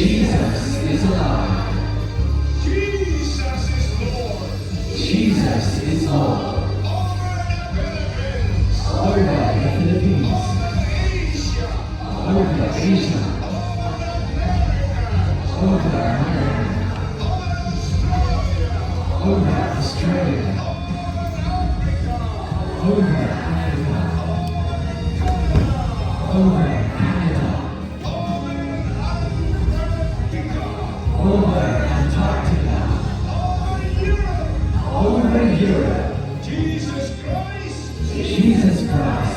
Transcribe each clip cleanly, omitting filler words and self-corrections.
Jesus is alive. Jesus is Lord. Jesus is Lord. Over the Philippines. Over Asia. Over America. Over Australia. Over Africa. Over Canada. Over Antarctica. Over Europe. Jesus Christ, Jesus Christ,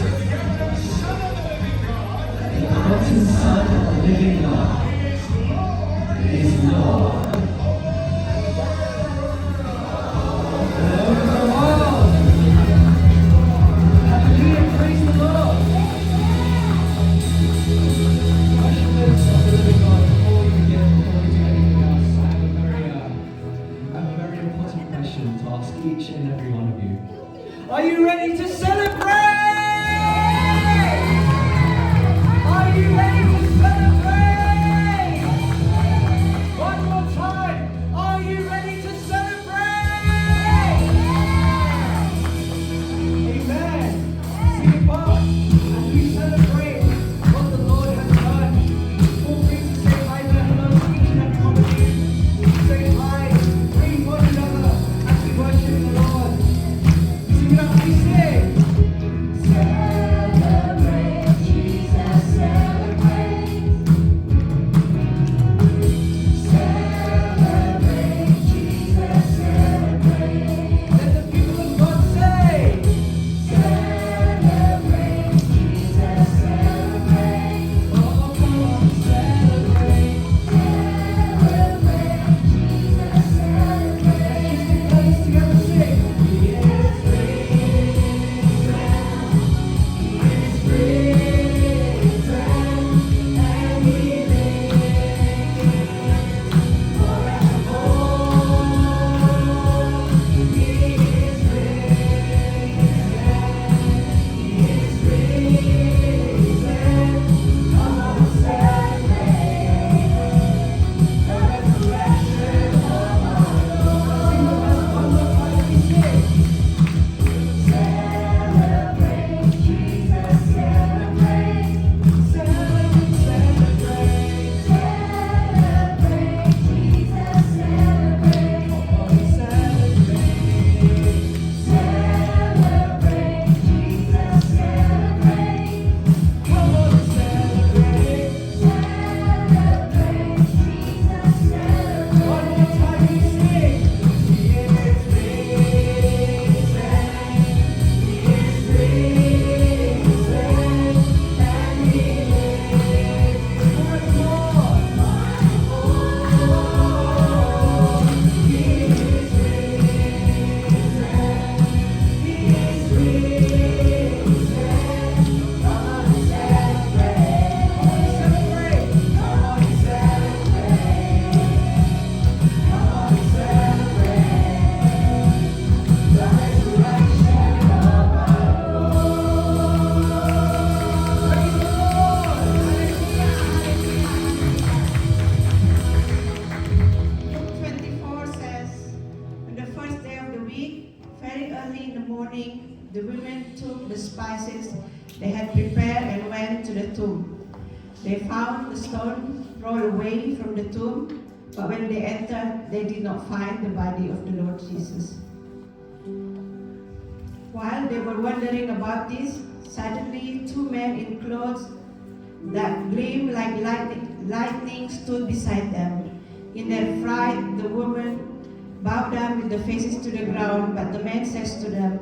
the begotten Son of the living God, is Lord. Hallelujah, praise the Lord. Worshippers of the living God, before we begin, before we do anything else, I have a very important question to ask each and every one of you. Are you ready to celebrate? Are you ready to celebrate? One more time. Are you ready to celebrate? Amen. Sing part as we celebrate what the Lord has done. Feel free to say hi to hello to each and every one of you. Say hi, greet one another as we worship the Lord. Sing it up, we sing. Celebrate, Jesus, celebrate. Celebrate, Jesus, celebrate. Let the people of God say. Celebrate, Jesus, celebrate. Oh, come on, celebrate. Celebrate, Jesus, celebrate. Let's just declare this together, sing. He is risen, and He lives forevermore. He is risen. Come on, celebrate the resurrection of our Lord. One more time, we sing. Celebrate, Jesus, celebrate. Celebrate, Jesus, celebrate. Celebrate, Jesus, celebrate. Come on, celebrate. Celebrate, Jesus, celebrate. One more time, we sing. He is risen, and He lives Forevermore. forevermore. He is risen. Come on, celebrate. Celebrate. Come on, celebrate. Come on, celebrate the resurrection of our Lord. Praise the Lord. Luke 24 says, on the first day of the week, very early in the morning, the women took the spices they had prepared and went to the tomb. They found the stone rolled away from the tomb, but when they entered, they did not find the body of the Lord Jesus. While they were wondering about this, suddenly two men in clothes that gleamed like lightning stood beside them. In their fright, the women bowed down with their faces to the ground, but the man says to them,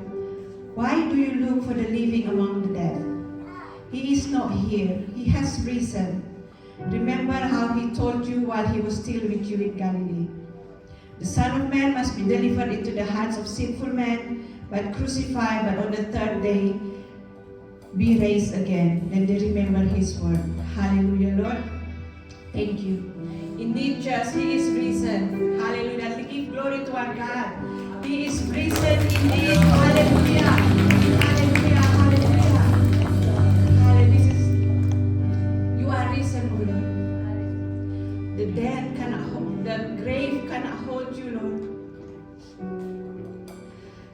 "Why do you look for the living among the dead? He is not here, he has risen. Remember how he told you while he was still with you in Galilee. The Son of Man must be delivered into the hands of sinful men, but crucified, but on the third day be raised again." Then they remember his word. Hallelujah, Lord. Thank you. Indeed, just He is risen. Hallelujah. Give glory to our God. He is risen indeed. Hallelujah. Hallelujah. Hallelujah. Hallelujah. You are risen, O Lord. The dead cannot hold, the grave cannot hold you, Lord.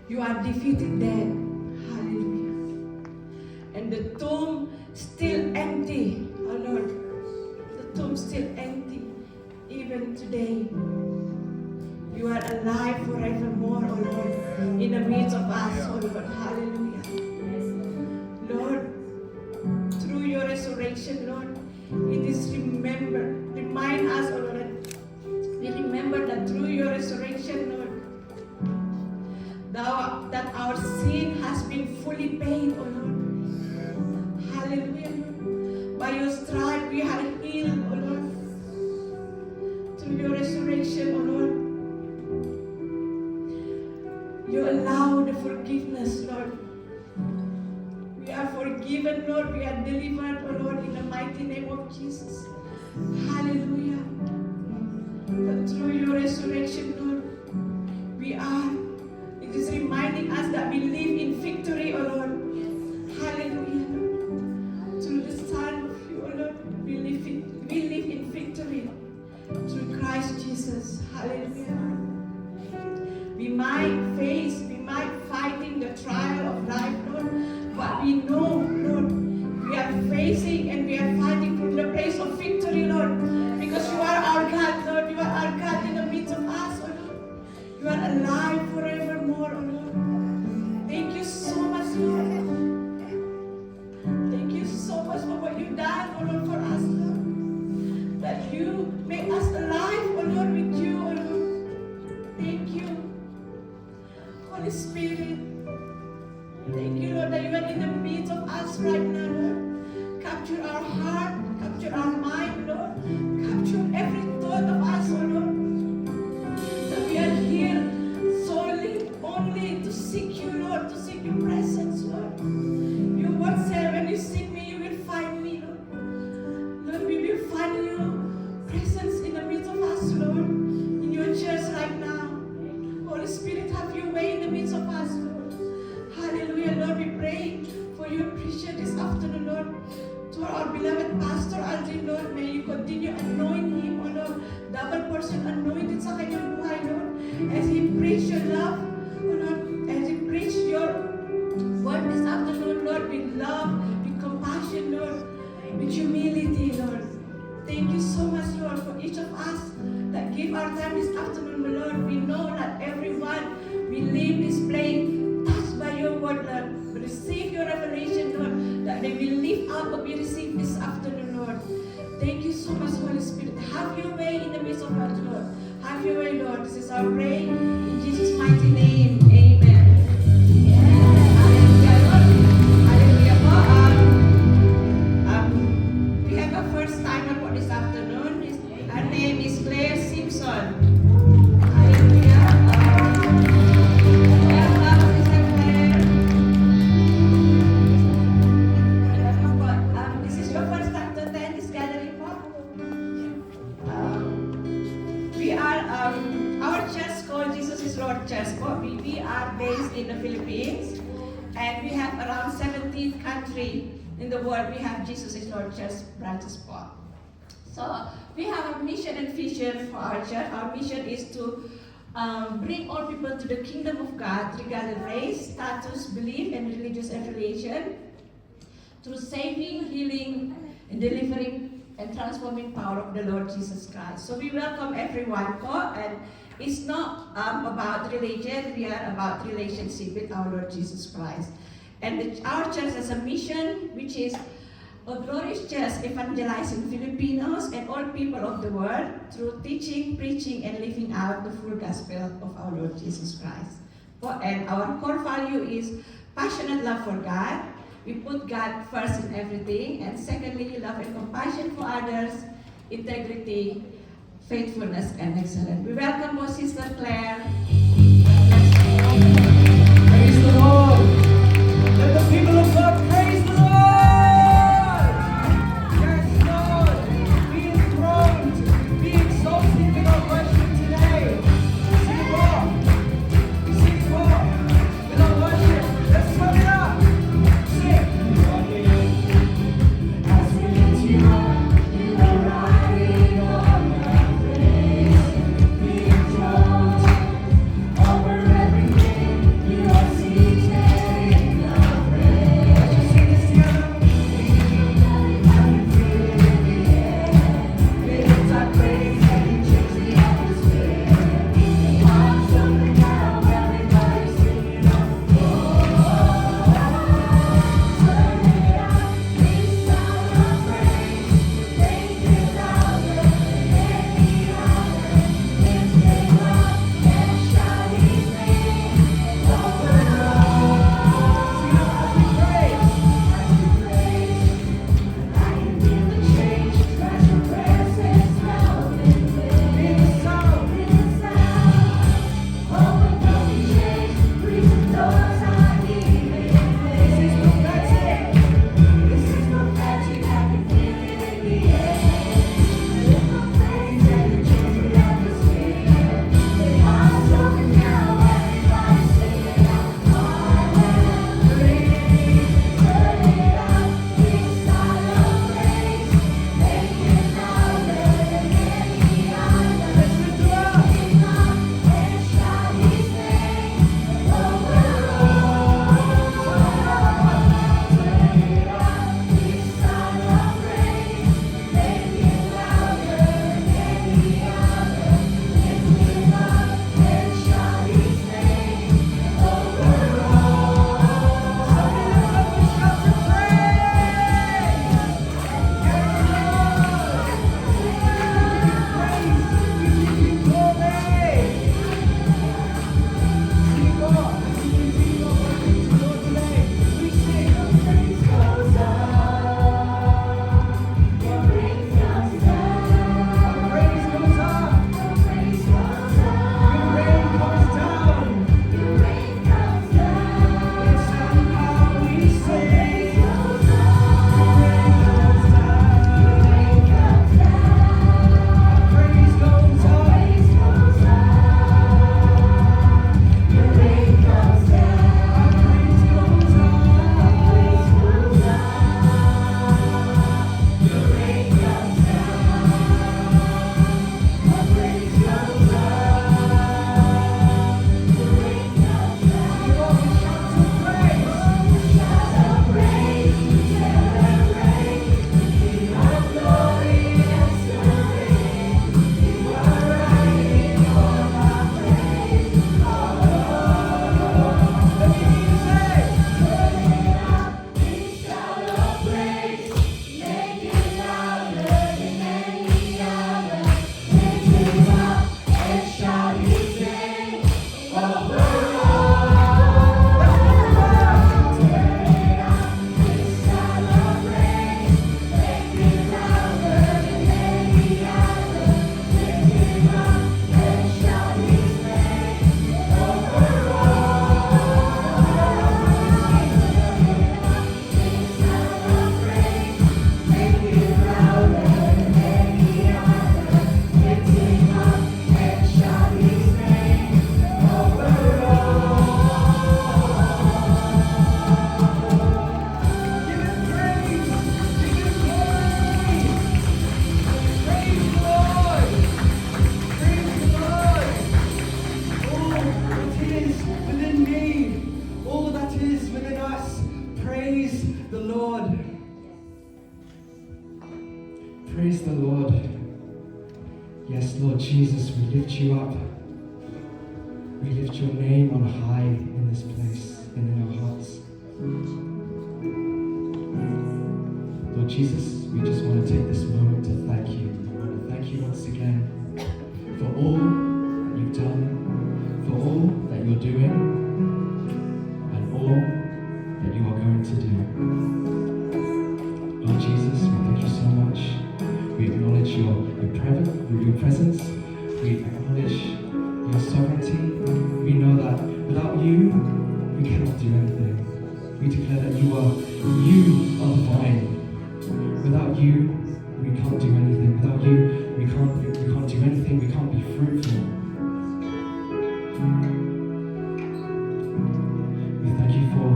You are defeated dead. Hallelujah. And the tomb still empty, oh Lord. The tomb still empty, even today. You are alive forevermore, oh Lord, in the midst of us, oh Lord. Hallelujah. Lord, through your resurrection, Lord, it is remind us, oh Lord, we remember that through your resurrection, Lord, that our sin has been fully paid, oh Lord. Hallelujah, Lord. By your stripe we are healed, oh Lord. Through your resurrection, oh Lord. You allow the forgiveness, Lord. We are forgiven, Lord. We are delivered, oh Lord, in the mighty name of Jesus. Hallelujah. But through your resurrection, Lord, we are. It is reminding us that we live in victory, oh Lord. Hallelujah. Through the Son of you, oh Lord, we live in victory. Through Christ Jesus. Hallelujah. We might fighting the trial of life, Lord, but we know, Lord, we are facing and we are fighting from the place of victory, Lord, because you are our God, Lord. You are our God in the midst of us, oh Lord. You are alive forevermore, oh Lord. Thank you so much, Lord. Thank you so much for what you've done, oh Lord, for us, Lord. That you make us alive, oh Lord, with you, oh Lord. Thank you. Holy Spirit, thank you, Lord, that you are in the midst of us right now, Lord. Capture our heart, capture our mind, Lord. Capture every thought of us, oh Lord. That we are here solely, only to seek you, Lord, to seek your presence, Lord. Your word said, when you seek me, you will find me, Lord. Lord, we will find your presence in the midst of us, Lord, in your church right now. Holy Spirit, have your way in the midst of us, Lord. Hallelujah, Lord. We pray for your preacher this afternoon, Lord. To our beloved Pastor Aldrin, Lord, may you continue anointing him, oh Lord. Double portion anointed sa kanyang buhay, Lord. As he preach your love, oh Lord. As he preach your word this afternoon, Lord, with love, with compassion, Lord. With humility, Lord. Thank you so much, Lord, for each of us that give our time this afternoon, Lord. We know that everyone will leave this place touched by your word, Lord. Receive your revelation, Lord, that they will live out what we received this afternoon, Lord. Thank you so much, Holy Spirit. Have your way in the midst of us, Lord. Have your way, Lord. This is our prayer in Jesus' mighty name. Amen. Hallelujah, Lord. Hallelujah po. We have a first timer for this afternoon. Her name is Claire Simpson. Hallelujah. Welcome, Sister Claire. Welcome po. This is your first time to attend this gathering po. We are, our church called Jesus is Lord Church po. We are based in the Philippines. And we have around 17 countries in the world. We have Jesus is Lord Church branches po. So we have a mission and vision for our church. Our mission is to bring all people to the kingdom of God, regardless of race, status, belief, and religious affiliation, through saving, healing, and delivering and transforming power of the Lord Jesus Christ. So we welcome everyone po, and it's not about religion. We are about relationship with our Lord Jesus Christ. And our church has a mission, which is a glorious church evangelizing Filipinos and all people of the world through teaching, preaching, and living out the full gospel of our Lord Jesus Christ. And our core value is passionate love for God. We put God first in everything. And secondly, love and compassion for others, integrity, faithfulness, and excellence. We welcome our Sister Claire. Praise the Lord. Let the people of God praise the Lord. Yes, Lord. Be enthroned, be exalted in our worship today. Sing more. Sing more. In our worship. Let's sum it up. Sing. As we lift you up, you are riding on the Yes, Lord Jesus, we lift you up. We lift your name on high in this place and in our hearts. Lord Jesus, we just want to take this moment to thank you. We want to thank you once again for all that you've done, for all that you're doing, and all that you are going to do. Lord Jesus, we thank you so much. We acknowledge your presence. We acknowledge your sovereignty. We know that without you, we cannot do anything. We declare that you are the vine. Without you, we can't do anything. Without you, we can't do anything. We can't be fruitful. We thank you for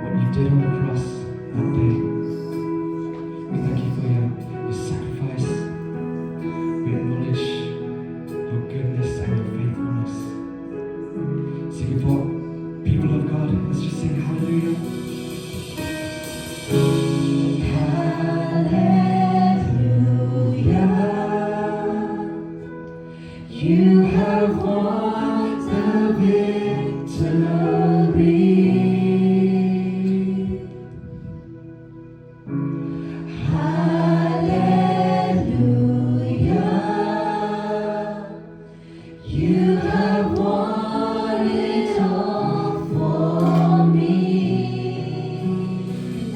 what you did on the cross that day. We thank you for your sacrifice. We acknowledge your goodness and your faithfulness. So before people of God, let's just sing hallelujah. You have won the victory. Hallelujah. You have won it all for me.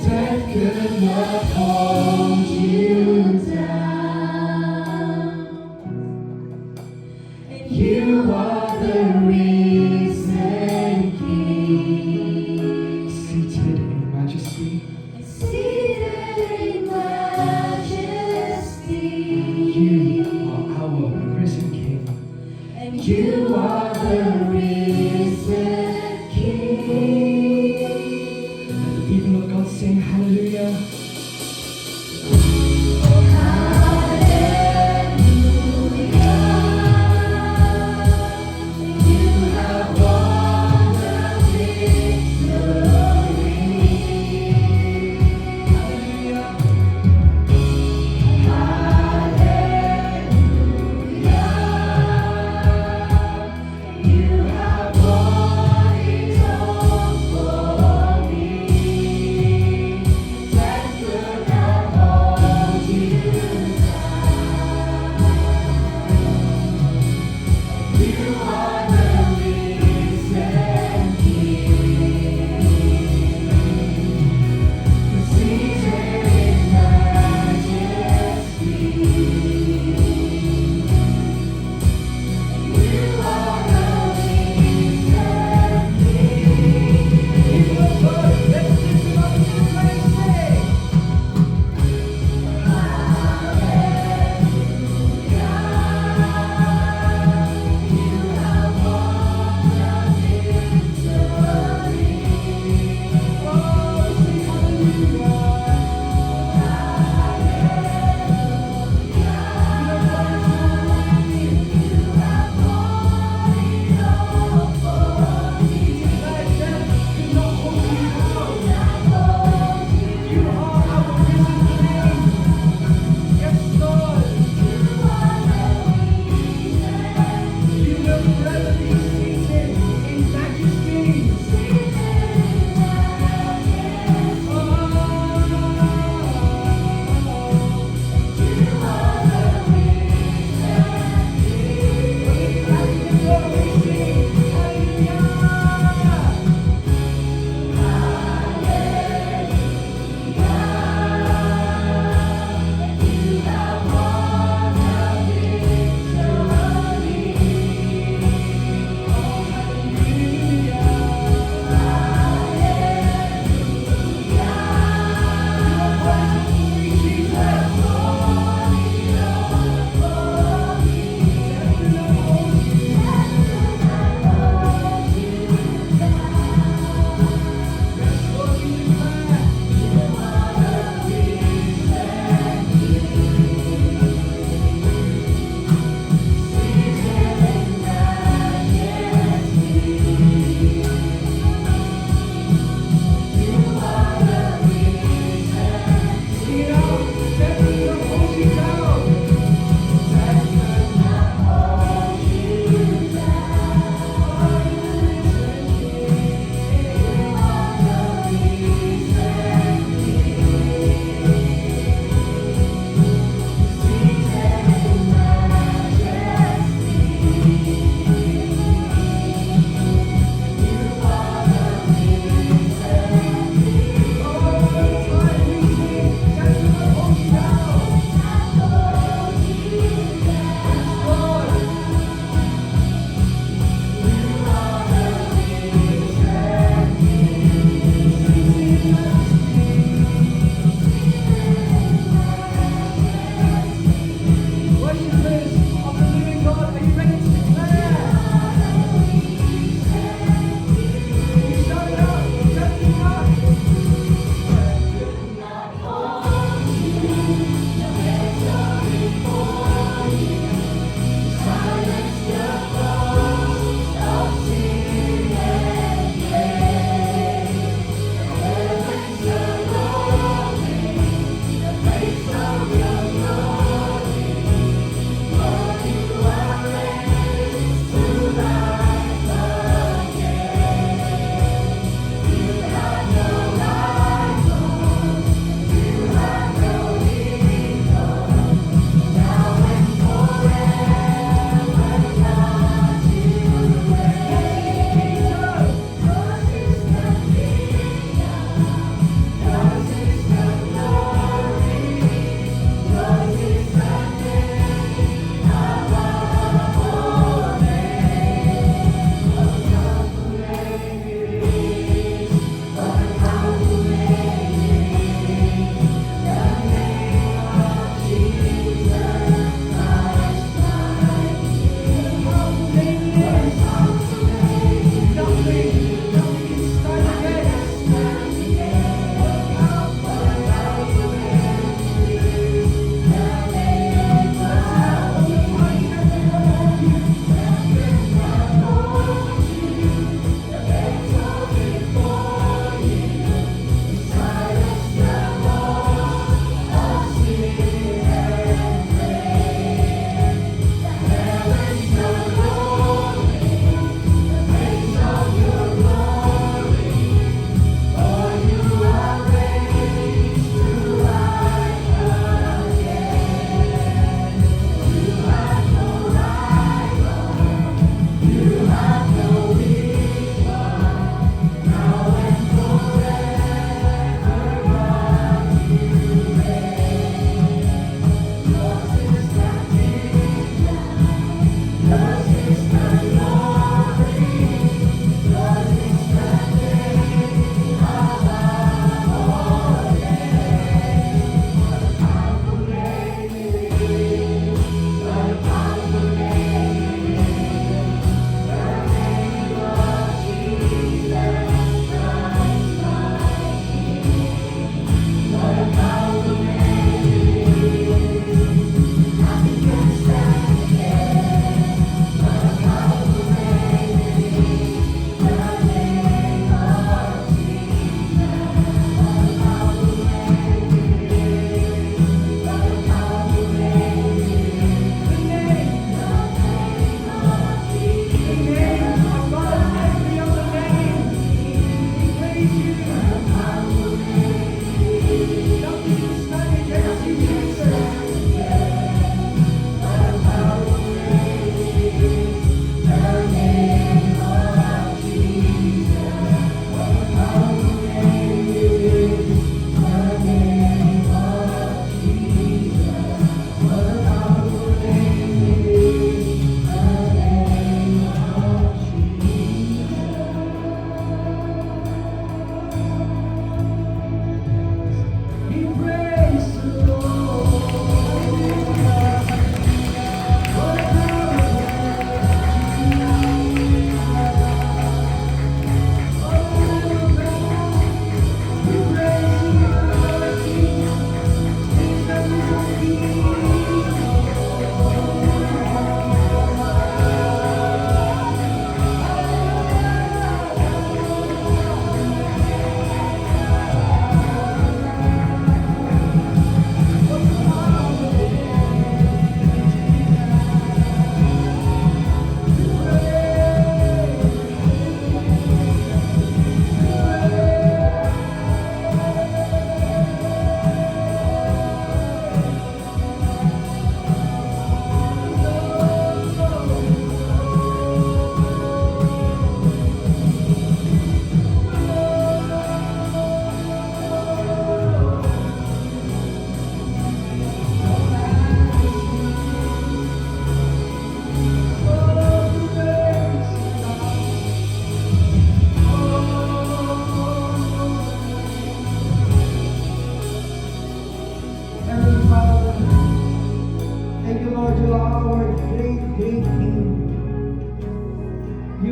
Death could not hold you down. You are the risen King, Seated in majesty, seated in majesty. you are our risen King. And you are the risen King. Let the people of God sing hallelujah. You have won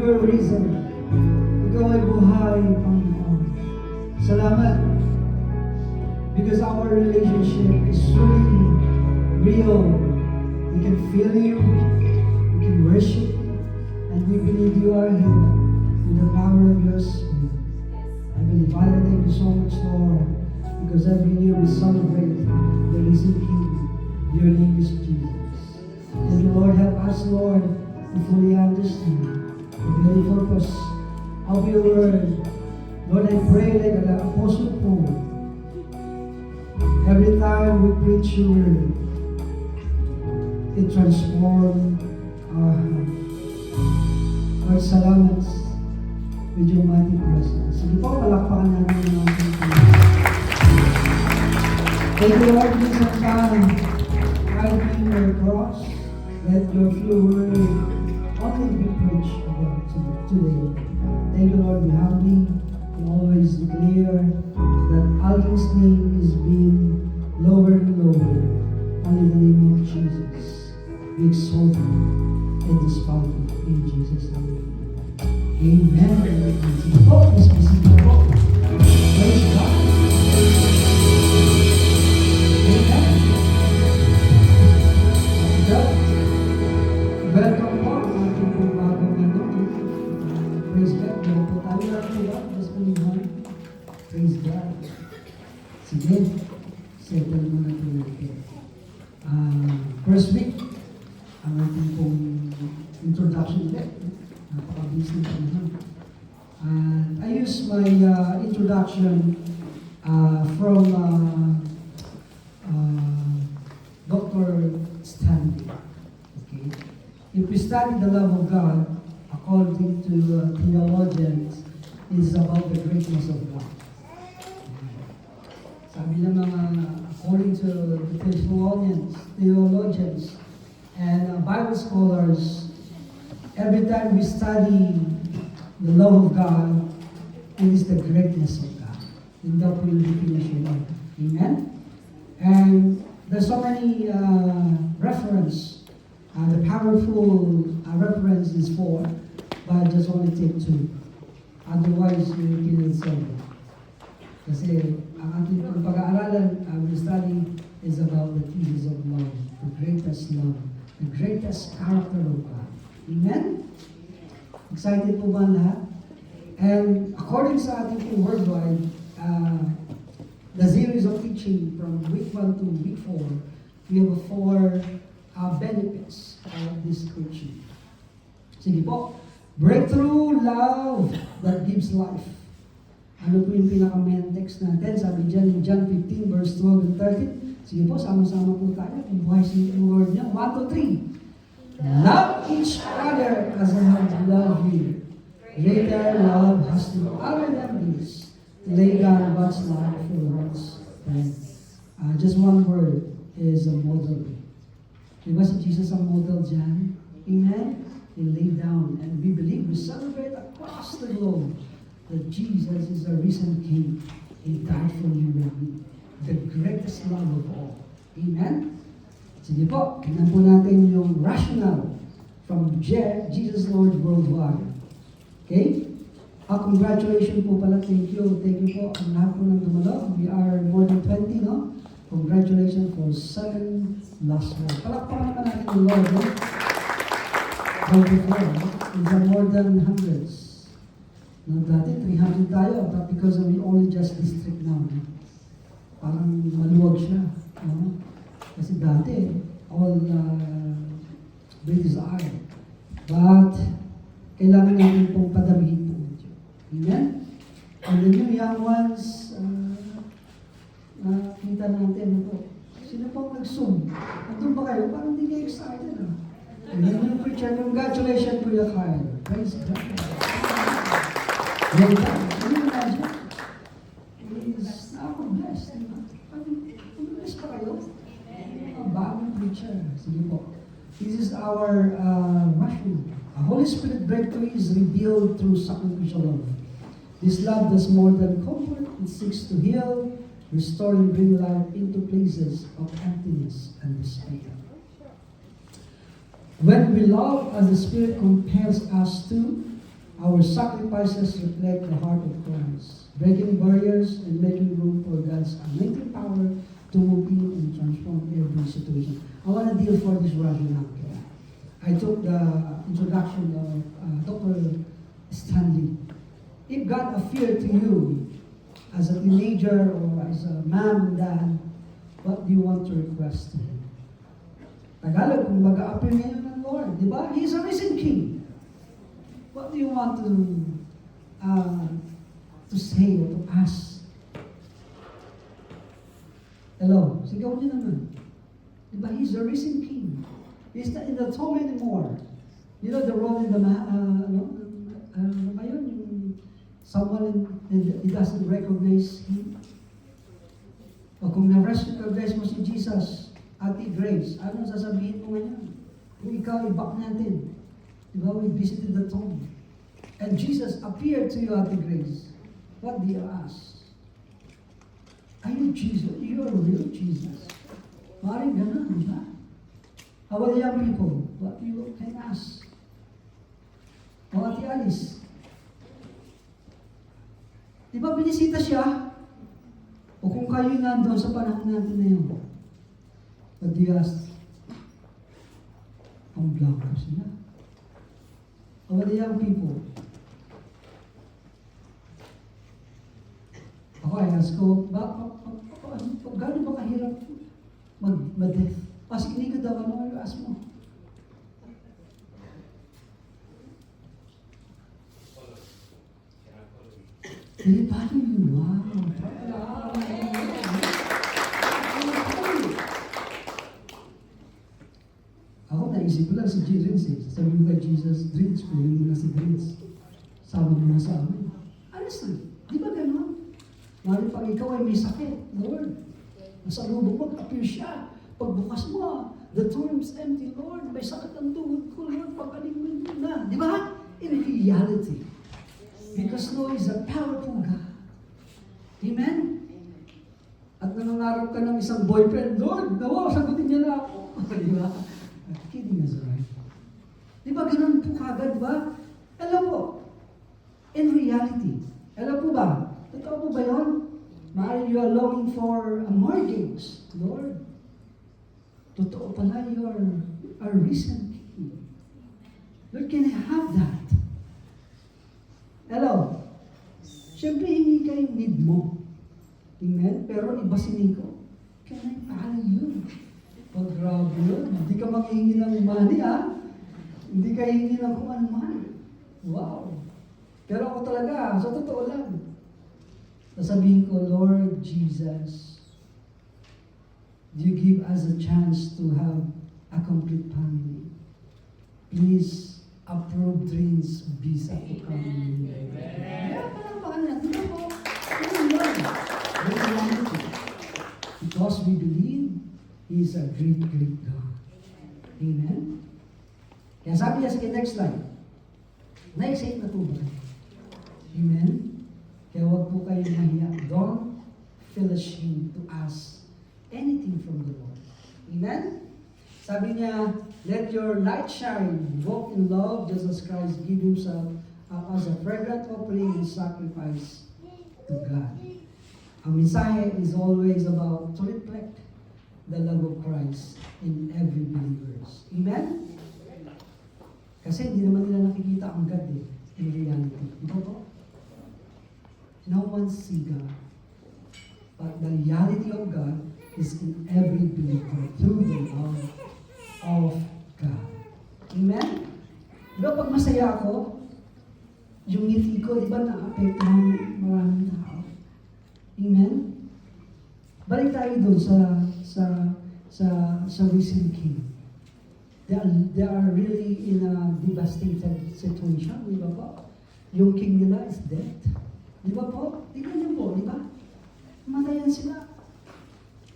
very reason. Ikaw ay buhay, Panginoon. Salamat. Because our relationship is really real. We can feel you. We can worship you. And we believe you are here with the power of your Spirit. I believe, Father, thank you so much, Lord. Because every year we celebrate the risen King. Your name is Jesus. And the Lord help us, Lord, to fully understand the very purpose of your word. Lord, I pray like the Apostle Paul, every time we preach your word, it transforms our heart. Lord, salamat with your mighty presence. Sige po, palakpakan natin ang ating Panginoon. Thank you, Lord, please have time. Carrying your cross, let your few words only be preached about today. Thank you, Lord, we humbly always declare that Alden's name is being lower and lower. Only the name of Jesus be exalted and dispelled in Jesus' name. Amen. Sige po, please be seated po. Praise God. Amen. Welcome po ang ating po bagong praise God. Welcome po tayo lang po ba? Just palihan. Praise God. Sige. Settle mo na po natin. First week, ang ating pong introduction ulit. Napaka-busy po naman. And I use my introduction from Dr. Stanley. Okay. If we study the love of God, according to theologians, is about the greatness of God. Sabi ng mga, according to the theologians and Bible scholars, every time we study the love of God, it is the greatness of God. In that way, definition of it. Amen? And there's so many reference. The powerful reference is 4, but I just want to take 2. Otherwise, you will say. Kasi ang ating pag-aaralan, we study is about the thesis of love, the greatest love, the greatest character of God. Amen? Excited po ba lahat? And according sa ating worldwide, the series of teaching from week 1 to week 4, we have 4 benefits of this preaching. Sige po. Breakthrough love that gives life. Ano po yung pinaka-main text natin? Sabi dyan in John 15 verse 12 and 13. Sige po, sama-sama po tayo. Kung buhay sa Lord niya. 1, 2, 3. Love each other as I have loved you. Greater love has no other than this. Lay down God's life for God's friends. Just one word is a model. Diba si Jesus ang model dyan? Amen? He laid down and we believe, we celebrate across the globe that Jesus is a risen King. He died for you and me. The greatest love of all. Amen? Sige po, tingnan po natin yung rationale from Jesus Lord Worldwide. Okay? Congratulations po pala. Thank you po ang lahat po ng dumalo. We are more than 20, no? Congratulations for 7 last one. Palakpakan naman natin yung Lord, no? 24, no? These are more than hundreds. No, dati 300 tayo, but because we only just district now, no? Parang maluwag siya, no? Kasi dati, all British Island. But, kailangan natin pong padamihin po. Amen? And the new young ones, nakita natin po. Sino pong nag-zoom? Nandun ba kayo? Parang hindi kayo excited, ha? And then yung preacher, congratulations to your Kyle. Praise God. Yan ka. Can you imagine? He's now blessed. Blessed pa kayo? Bagong preacher. Sige po. This is our rational. A Holy Spirit breakthrough is revealed through sacrificial love. This love does more than comfort. It seeks to heal, restore, and bring life into places of emptiness and despair. When we love as the Spirit compels us to, Our sacrifices reflect the heart of Christ, breaking barriers and making room for God's anointing power to move in and transform every situation. I want to deal for this rationale. I took the introduction of Dr. Stanley. If God appeared to you as a teenager or as a mom and dad, what do you want to request to Him? Tagalog, kung mag-a-appear ngayon ng Lord, di ba? He is a risen King. What do you want to say or to ask? Hello? Sigaw niyo naman. Di ba? He's a risen King. He's not in the tomb anymore. You know the role in the someone he doesn't recognize him. O kung na-recognize mo si Jesus, Ate Grace, ano sasabihin mo ngayon? Kung ikaw, ibak natin. Diba, we visited the tomb. And Jesus appeared to you, Ate Grace. What do you ask? Are you Jesus? You are real Jesus. Maring ganun, di ba? How about the young people? What you can ask? O Ate Alice? Di ba binisita siya? O kung kayo nandun sa panahon natin na yun, what do you ask? Ang blanco sila. How about the young people? Ako ay ask ko, gano'n ba kahirap mag-death? Kasi hindi ko daw, ano yung ask mo? Eh, paano yun? Wow! Ako, naisip ko lang si Jerins eh. Sabi mo kay Jesus, Drins, kunin mo na si Drins. Sama mo na sa amin. Honestly, di ba gano'n? Mari pag ikaw ay may sakit, Lord, nasa lubog mo, appear siya. Pagbukas mo, the tomb is empty, Lord. May sakit ang tuhod ko, Lord. Pagaling mo na. Di ba? In reality. Because Lord is a powerful God. Amen? At nangangarap ka ng isang boyfriend, Lord, nawa, sagutin niya na ako. Di ba? Kidding is right. Di ba ganun po kagad, di ba? Alam po, in reality, alam po ba, totoo po ba yun? Maaari you are longing for a mortgage, Lord. Totoo pala, you are a risen King. Lord, can I have that? Hello? Siyempre, hindi kayo need mo. Amen? Pero ibasinin ko, can I follow you? Oh, grabe yun. Hindi ka manghihingi ng money, ha? Hindi ka hingi ng kung ano man. Wow. Pero ako talaga, sa totoo lang, sasabihin ko, Lord Jesus, do you give us a chance to have a complete family? Please approve Dreams visa to come. Kaya palampakan natin ako. Ano yun? Reality. Because we believe He is a great, great God. Amen? Kaya sabi niya, sige, next slide. Na-excite na po ba? Amen? Kaya huwag po kayo mahiya. Don't feel ashamed to ask anything from the Lord. Amen? Sabi niya, let your light shine, walk in love, just as Christ gave Himself as a fragrant offering and sacrifice to God. Ang mensahe is always about to reflect the love of Christ in every believers. Amen? Kasi hindi naman nila nakikita ang God eh, in reality. Ito po? No one see God. But the reality of God is in every believer through the love of God. Amen? Diba pag masaya ako, yung ngiti ko, di ba na-apektahan maraming tao? Amen? Balik tayo doon sa risen king. They are really in a devastated situation, di ba po? Yung king nila is dead. Di ba po? Tingnan niyo po, di ba? Matayan sila.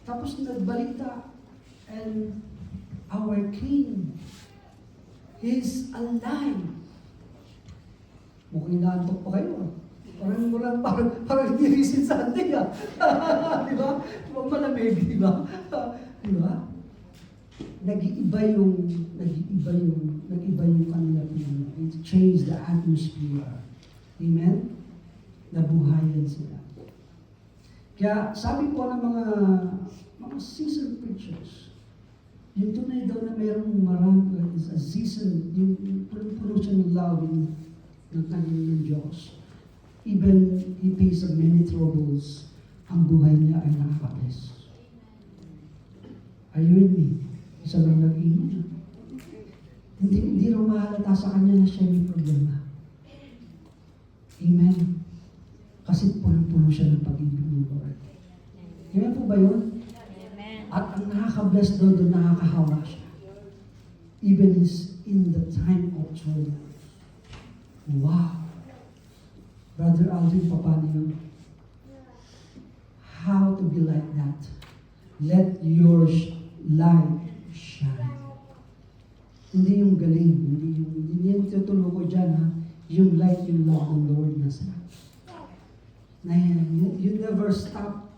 Tapos nagbalita, and our king is alive. Mukhang inaantok pa kayo. Parang hindi recent Sunday ah. Di ba? Malamig, di ba? Di ba? nag-iiba yung kanila pinag. It changed the atmosphere. Amen? Nabuhayan sila. Kaya sabi po ng mga seasoned preachers, yung tunay daw na mayroong marami, is a season, yung puno siya ng love ng Diyos. Even he pays of many troubles, ang buhay niya ay nakaka-bless. Are you with me? Isa lang nag-inom. Hindi raw mahalata sa kanya na siya may problema. Amen. Kasi puno siya ng pag-ibig ng Lord. Amen po ba yun? At ang nakaka-bless doon, nakakahawa siya. Even in the time of trouble. Wow! Brother Aldrin, paano yun? How to be like that? Let your light shine. Hindi yung galing, hindi yung tutulog ko dyan, ha? Yung light, yung love ng Lord na sa na you never stop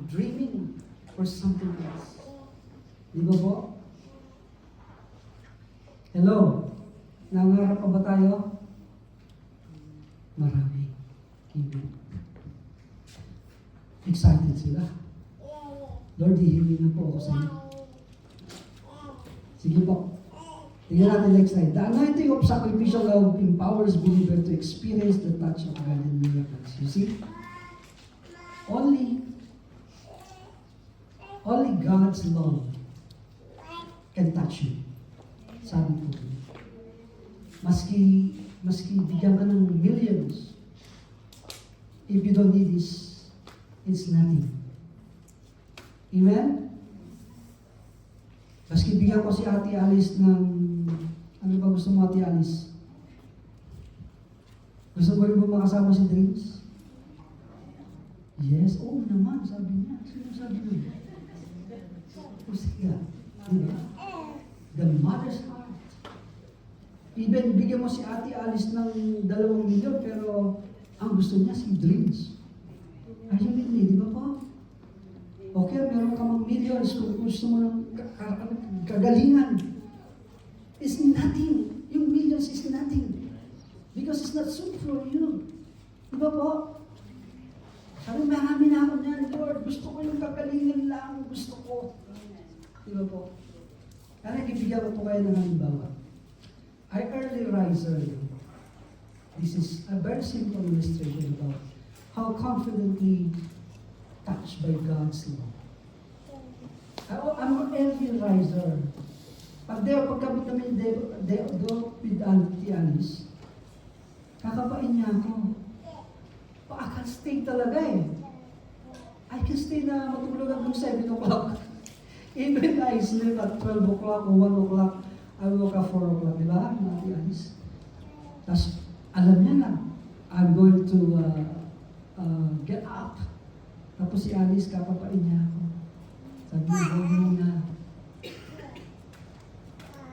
dreaming for something else. Di ba po? Hello? Nangarap pa ba tayo? Marami. Amen. Excited sila. Lord, hihingi na po ako sa iyo. Sige po. Tingnan natin next slide. The anointing of sacrificial love empowers believer to experience the touch of God in miracles. You see? Only God's love can touch you. Sabi po. Maski bigyan ka ng millions, if you don't need this, it's nothing. Amen? Maski bigyan ko si Ate Alice ng, ano ba gusto mo Ate Alice? Gusto mo rin ba makasama si Dreams? Yes, oo naman, sabi niya. Sino sabi niya? O sige, diba? The mother's heart. Even bigyan mo si Ate Alice ng 2 milyon, pero ang gusto niya si Dreams. Are you with me, di ba po? Okay, meron ka mang millions kung gusto mo ng kagalingan. It's nothing. Yung millions is nothing. Because it's not suit for you. Di ba po? Sabi, marami na ako niyan, Lord. Gusto ko yung kagalingan lang. Gusto ko. Di ba po? Kaya ibigyan ko po kayo ng halimbawa. I early riser. This is a very simple illustration about how confidently touched by God's love. I'm an early riser. Pagkabit namin with Auntie Alice, kakabain niya ako. I can stay talaga eh. I can stay na matulog hanggang 7 o'clock. Even I sleep at 12 o'clock or 1 o'clock. I woke up 4 o'clock, di ba? Auntie Alice. Tapos, alam niya na, I'm going to get up. Tapos si Alice, kapapain niya ako. Sabi niya, huwag muna.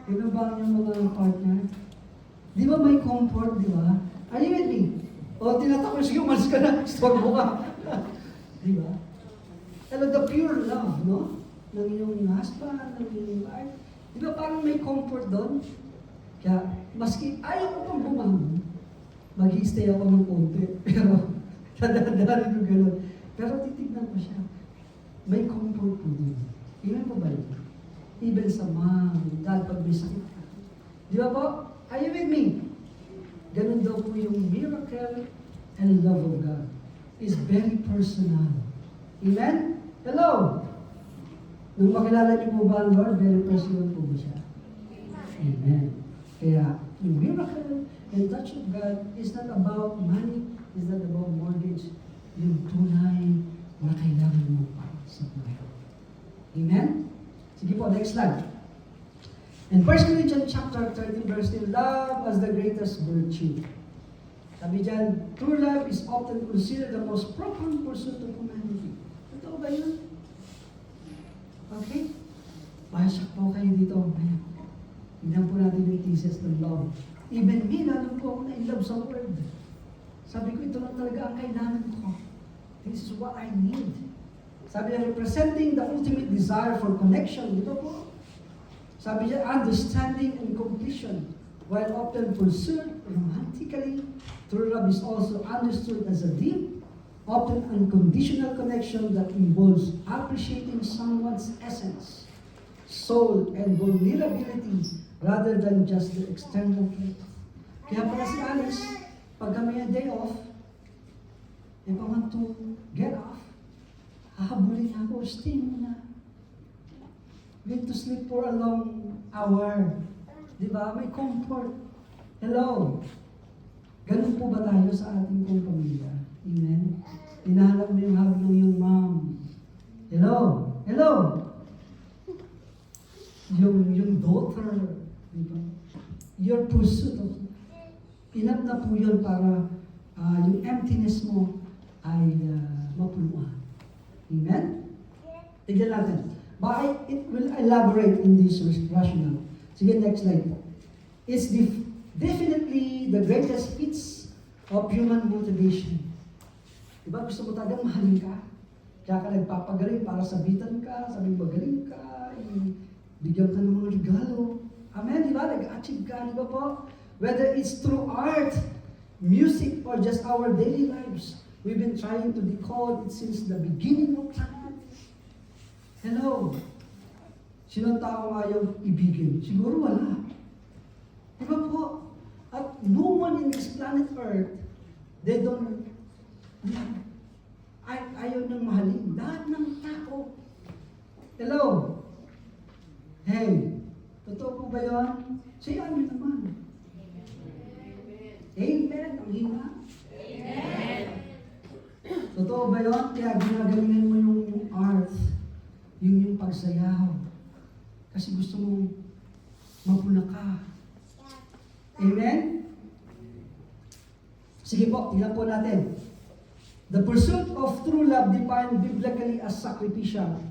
Yun ba yung mga partner? Di ba may comfort, di ba? Are you with me? O, tinatakos, sige, umalis ka na, storbo ka. Di ba? Pero the pure love, no? Ng iyong husband, ng iyong wife. Di ba parang may comfort doon? Kaya, maski ayaw ko pang bumangon, mag-i-stay ako ng konti. Pero, dadaan ko gano'n. Pero titignan ko siya. May comfort po doon. Ilan po ba yun? Even sa mom, dad, pag may sakit ka. Di ba po? Are you with me? Ganun daw po yung miracle and love of God. Is very personal. Amen? Hello? Nung makilala niyo po ba ang Lord, very personal po ba siya? Amen. Kaya, yung miracle and touch of God is not about money, is not about mortgage. Yung tunay na kailangan mo pa sa buhay. Amen? Sige po, next slide. In 1 Corinthians chapter 13, verse 10, love as the greatest virtue. Sabi dyan, true love is often considered the most profound pursuit of humanity. Totoo ba yun? Okay? Pasak po kayo dito. Ayan. Tignan po natin yung thesis ng love. Even me, lalo po ako na-in-love sa word. Sabi ko, ito lang talaga ang kailangan ko. This is what I need. Sabi niya, representing the ultimate desire for connection. Dito po. Sabi niya, understanding and completion. While often pursued romantically, true love is also understood as a deep, often unconditional connection that involves appreciating someone's essence, soul, and vulnerability rather than just the external trait. Kaya pala si Alice, pag kami ang day off, if I want to get off, hahabulin ako, stay muna. Need to sleep for a long hour. Di ba? May comfort. Hello. Ganun po ba tayo sa ating pong pamilya? Amen? Hinahanap mo yung hug ng iyong mom. Hello. Hello. Yung daughter. Di ba? Your pursuit of enough na po yun para yung emptiness mo ay mapuluan. Amen? Tignan natin. But it will elaborate in this rationale. Sige, next slide po. It's definitely the greatest feats of human motivation. Diba? Gusto mo talagang mahalin ka? Kaya ka nagpapagaling para sabitan ka, sabing magaling ka, bigyan ka ng mga regalo. Amen? Diba? Nag-achieve ka, diba po? Whether it's through art, music, or just our daily lives, we've been trying to decode it since the beginning of time. Hello. Sinong tao ayaw ibigin? Siguro wala. Di ba po? At no one in this planet Earth, they don't, ayaw nang mahalin. Lahat ng tao. Hello. Hey. Totoo po ba yun? Say amin naman. Amen. Ang hina. Amen. Totoo ba yun? Kaya ginagalingan mo yung art. Yung pagsayaw. Kasi gusto mong mapuna ka. Amen? Sige po, tingnan po natin. The pursuit of true love defined biblically as sacrificial.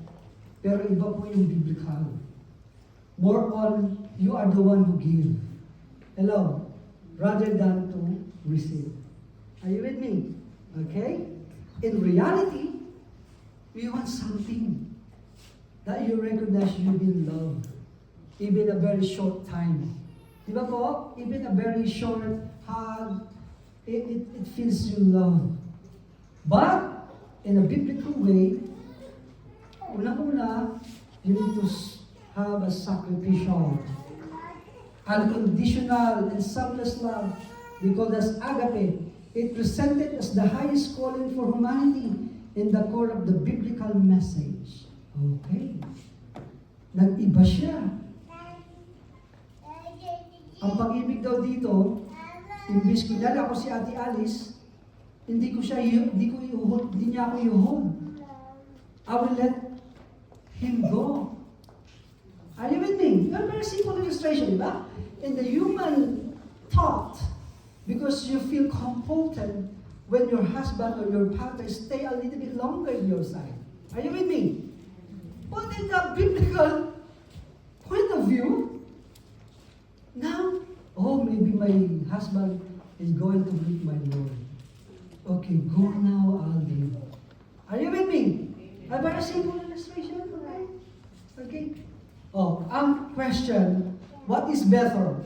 Pero iba po yung biblical. More on, you are the one who give. Hello? Rather than to receive. Are you with me? Okay? In reality, we want something that you recognize you've been loved. Even a very short time. Di ba po? Even a very short hug, it feels you love. But, in a biblical way, una-una, you need to have a sacrificial, unconditional, and selfless love. We call this agape. It presented as the highest calling for humanity in the core of the biblical message. Okay. Nag-iba siya. Ang pag-ibig daw dito, imbis kilala ko si Ate Alice, hindi niya ako i-hold. I will let him go. Are you with me? You're very simple illustration, di ba? In the human thought, because you feel comforted when your husband or your partner stay a little bit longer in your side. Are you with me? But in the biblical point of view, now, maybe my husband is going to meet my Lord. Okay, go now, I'll leave. Are you with me? A very simple illustration, right? Okay. Question, what is better?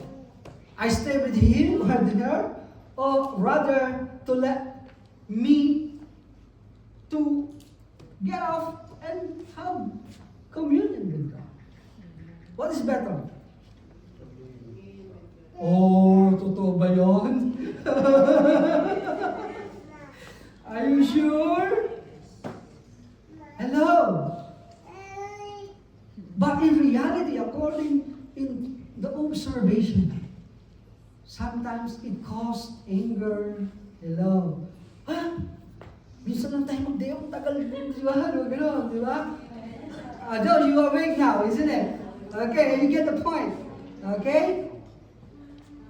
I stay with him or her, or rather to let me to get off and have communion with God? What is better? Totoo ba yun? Are you sure? Hello? But in reality, according in the observation, sometimes it causes anger. Hello? Minsan lang tayo mag-day off, tagal, di ba? Gano'n, di ba? Joe, you are awake now, isn't it? Okay, you get the point. Okay?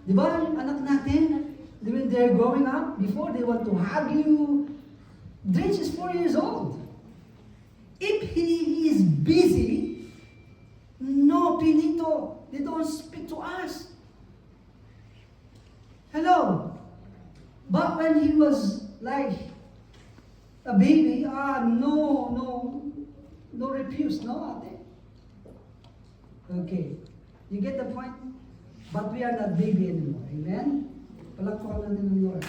Di ba yung anak natin, when they're growing up, before they want to hug you, Drench is 4 years old. If he is busy, no, Pinito, they don't speak to us. Hello? But when he was like a baby, no refuse, no ate. Okay. You get the point? But we are not baby anymore. Amen? Palakpakan natin ng Lord.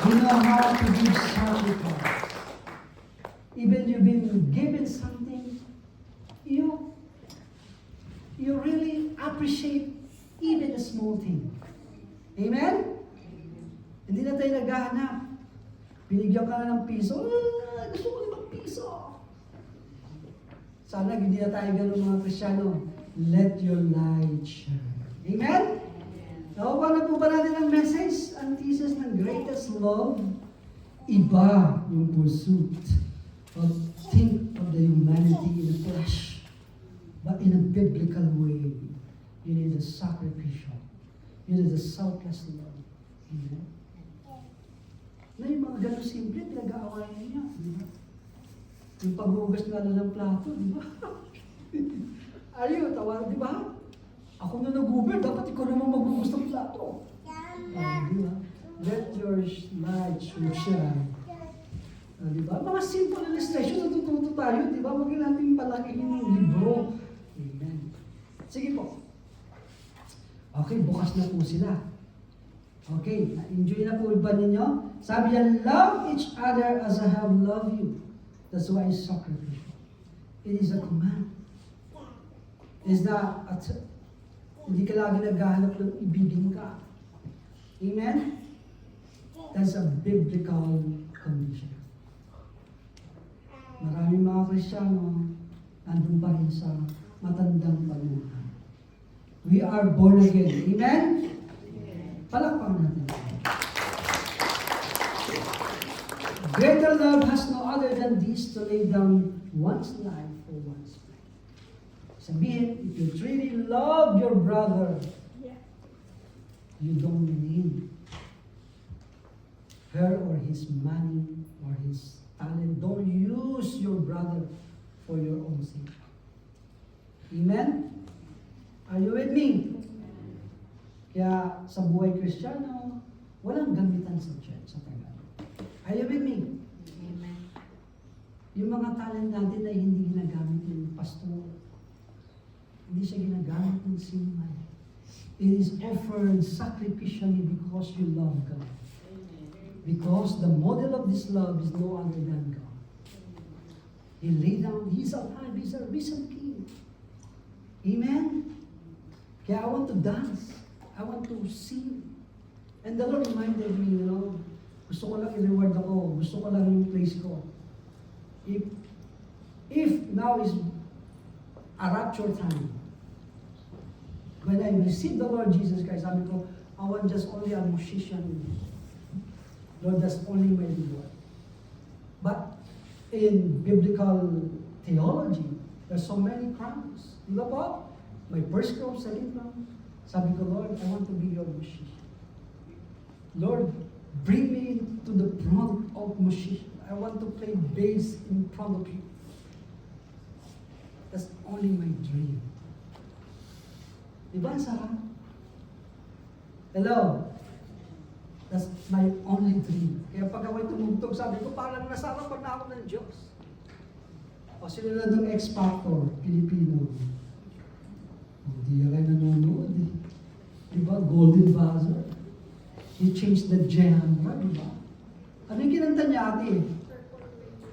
We know how to give sacrifice. Even you've been given something, you really appreciate even a small thing. Amen? Hindi na tayo naghahanap. Binigyan ka na ng piso. Gusto ko limang piso. Sana hindi na tayo ganun mga Kristyano. Let your light shine. Amen? Nakuha na po ba natin ang message? Ang thesis ng greatest love, iba yung pursuit of think of the humanity in the flesh, but in a biblical way. You need a sacrificial. You need a selfless love. Amen? Na yung mga ganun simple, pinag-aawayan niya. Di ba? Yung paghugas nga lang ng plato, di ba? Ayun, tawa, di ba? Ako na nag-Uber, dapat ikaw naman maghugas ng plato. Di ba? Let your light shine. Di ba? Mga simple illustration, natututo tayo, di ba? Huwag natin palakihin yung libro. Amen. Sige po. Okay, bukas na po sila. Okay, enjoy na po ba ninyo? Sabi niya, love each other as I have loved you. That's why it's sacrificial. It is a command. It's not hindi ka lagi naghahanap ng ibigin ka. Amen? That's a biblical condition. Maraming mga Kristiyano nandun pa rin sa matandang panuhan. We are born again. Amen? Palakpakan natin. Greater love has no other than this, to lay down one's life for one's friend. Sabihin, if you truly love your brother, you don't need her or his money or his talent. Don't use your brother for your own sake. Amen? Are you with me? Kaya sa buhay Kristiyano, walang gamitan sa church, sa Tagalog. Are you with me? Amen. Yung mga talent natin ay hindi ginagamit ng pastor. Hindi siya ginagamit ng sinumay. It is offered sacrificially because you love God. Because the model of this love is no other than God. He laid down, He's alive, He's a risen King. Amen? Kaya I want to dance. I want to sing. And the Lord reminded me, gusto ko lang i-reward ako. Gusto ko lang yung place ko. If now is a rapture time, when I receive the Lord Jesus Christ, sabi ko, I want just only a musician. Lord, that's only my reward. But in biblical theology, there's so many crowns. Di ba po? My first crown, second crown. Sabi ko, Lord, I want to be your musician. Lord, bring me into the front of musician. I want to play bass in front of you. That's only my dream. Diba ang sarap? Hello? That's my only dream. Kaya pag ako'y tumugtog, sabi ko, parang nasarapan na ako ng Diyos. O sino na itong X-Factor, Pilipino? Hindi ka kayo nanonood eh. Diba? Golden Buzzer. He changed the genre, diba? Ano yung kinanta niya ate?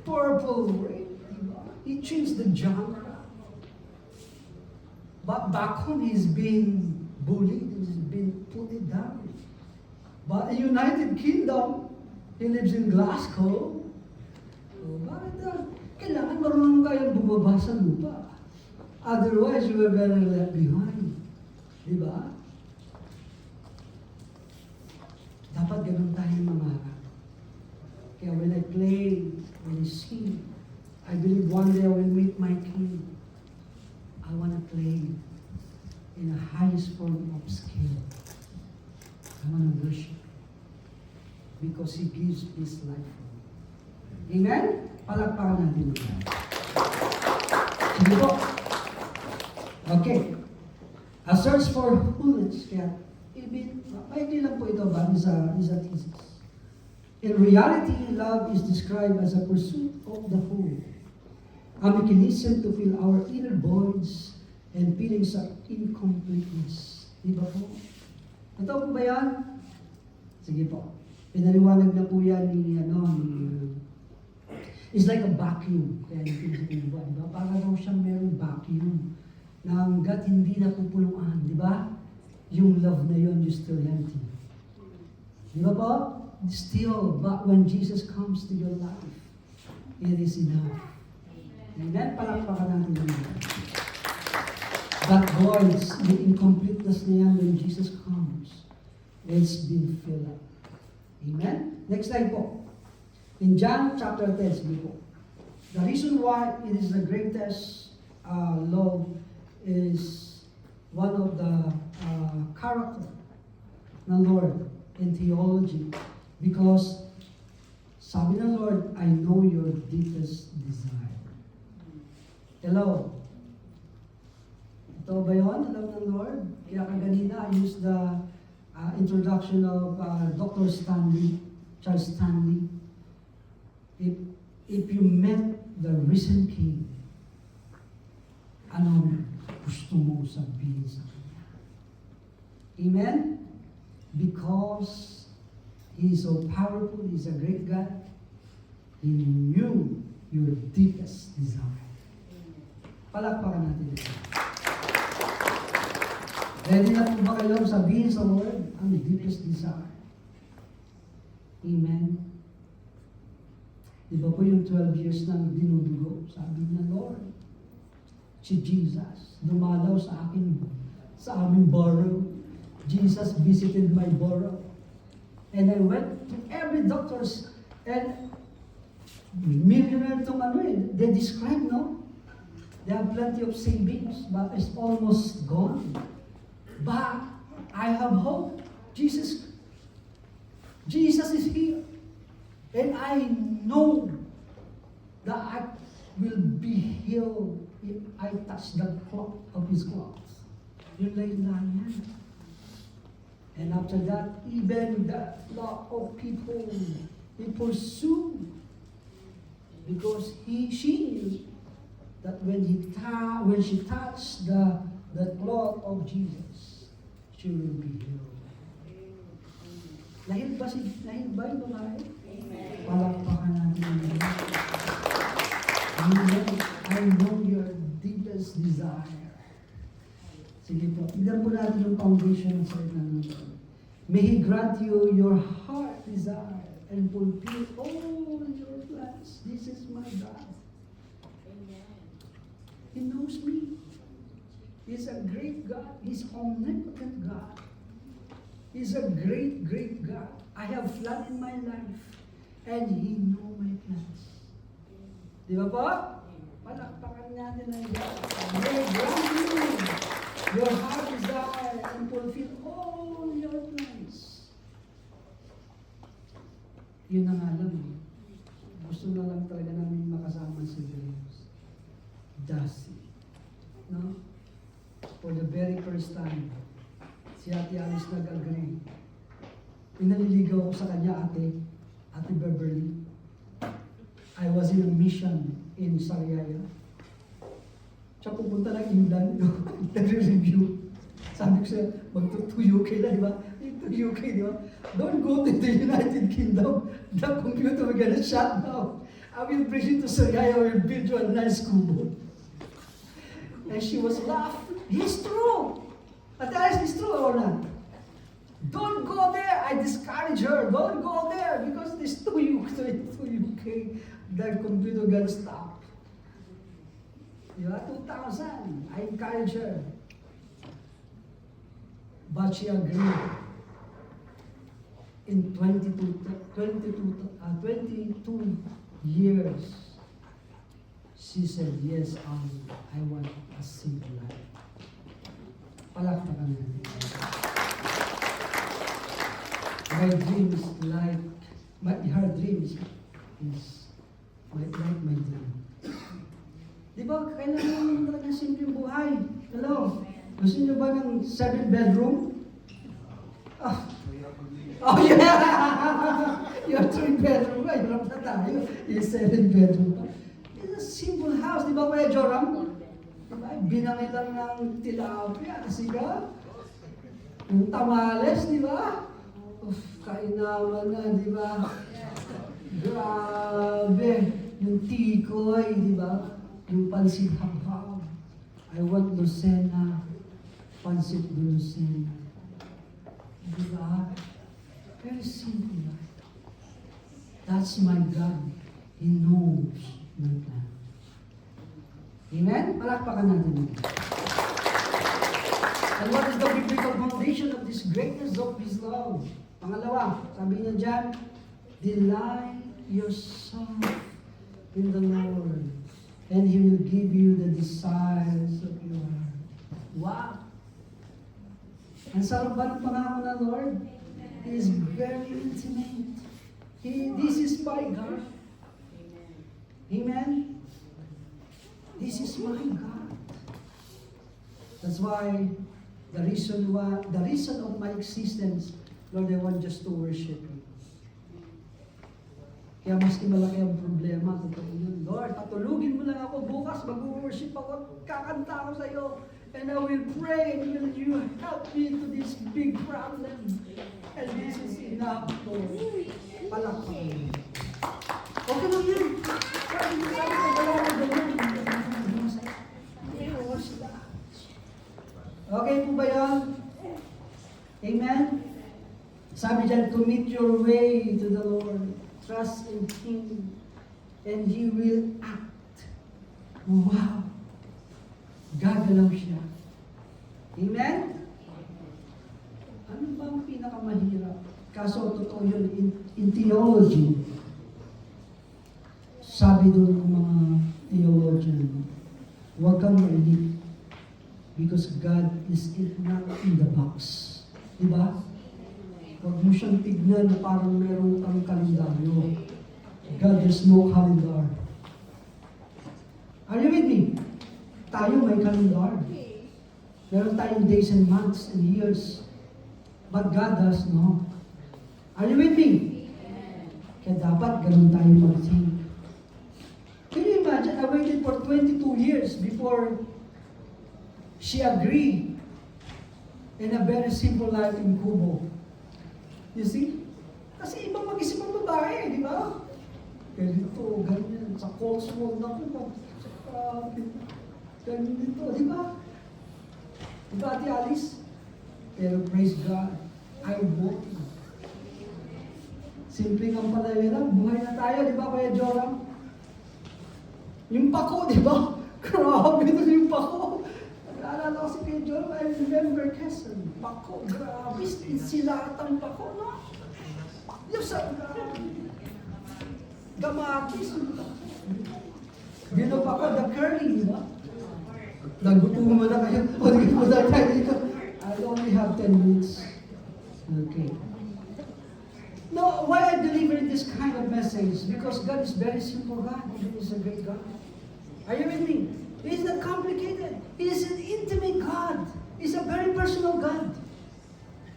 Purple Rain, diba? He changed the genre. But back home, he's been bullied, he's been put down. But in United Kingdom, he lives in Glasgow. So, bakit kailangan marunong kayong bumaba sa lupa? Otherwise, you are very left behind. Diba? Dapat ganun tayo mangarap. Kaya when I play, when I sing, I believe one day I will meet my King. I want to play in the highest form of skill. I want to worship because He gives His life for me. Amen? Palakpakan natin ito. Sige po. Okay. A search for holiness. Kaya, maigli lang po ito ba? Is a thesis. In reality, love is described as a pursuit of the whole. A mechanism to fill our inner voids and feelings of incompleteness. Di ba po? Totoo po ba yan? Sige po. Pinaliwanag na po yan it's like a vacuum. Kaya natin sa di ba? Para daw siyang merong vacuum na hanggat hindi na pupuluan, di ba? Yung love na yun, you're still empty. Di ba po? Still, but when Jesus comes to your life, it is enough. Amen? Palakpakan natin yun. That voice, the incompleteness na yan when Jesus comes, it's been filled up. Amen? Next slide po. In John chapter 10, sige po. The reason why it is the greatest love is one of the character ng Lord in theology because sabi ng Lord, I know your deepest desire. Hello? Ito ba yun? Alam ng Lord? Kaya kaganina, I used the introduction of Dr. Charles Stanley. If you met the risen King, ano gusto mo sabihin sa Kanya? Amen? Because He is so powerful, He is a great God, He knew your deepest desire. Palakpakan natin ito. Ready na po ba kayo sabihin sa Lord ang deepest desire? Amen? Di ba po yung 12 years nang dinudugo? Sabi niya, Lord, si Jesus, dumalaw sa aming borough. Jesus visited my borough. And I went to every doctors and millionaire itong they describe, no? They have plenty of savings, but it's almost gone. But I have hope. Jesus is here. And I know that I will be healed if I touch the cloth of His clothes. Yun lang yan. And after that, even that lot of people, they pursue because she knew that when she touched the cloth of Jesus, she will be healed. Nahil ba yung babae? Palakpakan natin. Amen. I know your deepest desire. Sige po, tignan po natin yung foundation sa inyo. May He grant you your heart desire and fulfill all your plans. This is my God. He knows me. He's a great God. He's omnipotent God. He's a great, great God. I have plan in my life. And He know my plans. Di ba po? Palakpakan natin na God. May grant you your heart desire and fulfill all your plans. Yun ang alam eh. Gusto na lang talaga namin makasama si James. Dasi. No? For the very first time, si Ate Alice nag-agree. Pinaliligaw ko sa kanya, Ate Beverly. I was in a mission in Sariaya. Siya pupunta ng England, nagre-review. Sabi ko siya, to UK na, di ba? To UK, di ba? Don't go to the United Kingdom. The computer will gonna shut down. I will bring you to Sariaya, I will build you a nice kubo. And she was laughing. It's true. Ate Alice, it's true or not? Don't go there. I discourage her. Don't go there because this to UK. The computer gonna stop. Yeah, 2000. I encourage her. But she agreed. In 22 years, she said, yes, I want a simple life. Palakpakan natin. My dreams her dreams is like my dream. Di ba, kailangan naman talaga simpleng buhay. Hello? Gusto niyo ba ng 7 bedroom? Oh yeah! Your 3 bedroom. Ay, hirap na tayo. Yung 7 bedroom pa. It's a simple house. Di ba, Kuya Joram? Di ba? binangi lang ng tilapia, siga. Yung tamales, di ba? Uf, kainaman na, di ba? Grabe. Yung tikoy, di ba? Yung pansit habhab. I want Lucena. Pansit de Lucena. Di ba? Very simple life. That's my God. He knows my plan. Amen? Palakpakan natin. And what is the biblical foundation of this greatness of His love? Pangalawa, sabi niya dyan, delight yourself in the Lord, and He will give you the desires of your heart. Wow! Ang sarap ba ng pangako ng Lord? He is very intimate. This is my God. Amen? This is my God. That's why the reason of my existence, Lord, I want just to worship You. Kaya maski malaki ang problema, totoo yun. Lord, patulugin mo lang ako bukas, mag-worship ako, kakanta ako sa iyo, and I will pray, and will You help me to this big problem. And this is enough, Lord. Palakpakan. Okay lang yun. Sabi ko, wala ko ganyan. Okay po ba yun? Amen? Sabi dyan, commit your way to the Lord. Trust in Him. And He will act. Wow! Gagalaw siya. Amen? Ano ba ang pinakamahirap? Kaso totoo yun in theology. Sabi doon ng mga theologian, huwag kang mainip. Because God is not in the box. Diba? Huwag mo siyang tignan na parang meron kang kalendaryo. God has no calendar. Are you with me? Tayo may calendar. Meron tayong days and months and years. But God does no. Are you with me? Kaya dapat ganun tayo mag-think. Can you imagine? I waited for 22 years before she agreed in a very simple life in Kubo. You see? Kasi ibang mag-isip ang babae, di ba? Ganito, ganyan. Sa Cotswold na ko, ganyan dito, di ba? Di ba, Ate Alice? Pero praise God, I want you. Simple ang palaya lang, buhay na tayo, di ba, Kuya Joram? Yung pako, di ba? Grabe ito yung pako. Naalala ko si Kuya Joram, I remember Quezon. Pako, grabe, silatang pako, no? Yung sa, gamatis. Gino pa ko, the curly, di ba? Nagutuman na kayo. O, di ko na tayo dito. I only have 10 minutes. Okay. No, why I deliver this kind of message? Because God is very simple God. He is a great God. Are you with me? He is not complicated. He is an intimate God. He is a very personal God.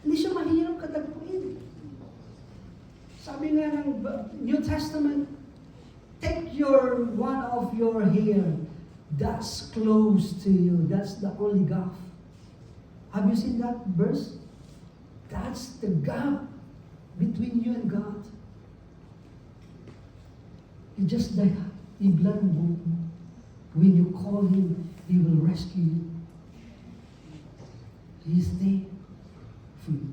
Hindi siya mahirap katagpuin. Sabi nga ng New Testament, take one of your hair that's close to you. That's the only gap. Have you seen that verse? That's the gap between you and God. You just iblan mo. When you call Him, He will rescue you. He is there for you.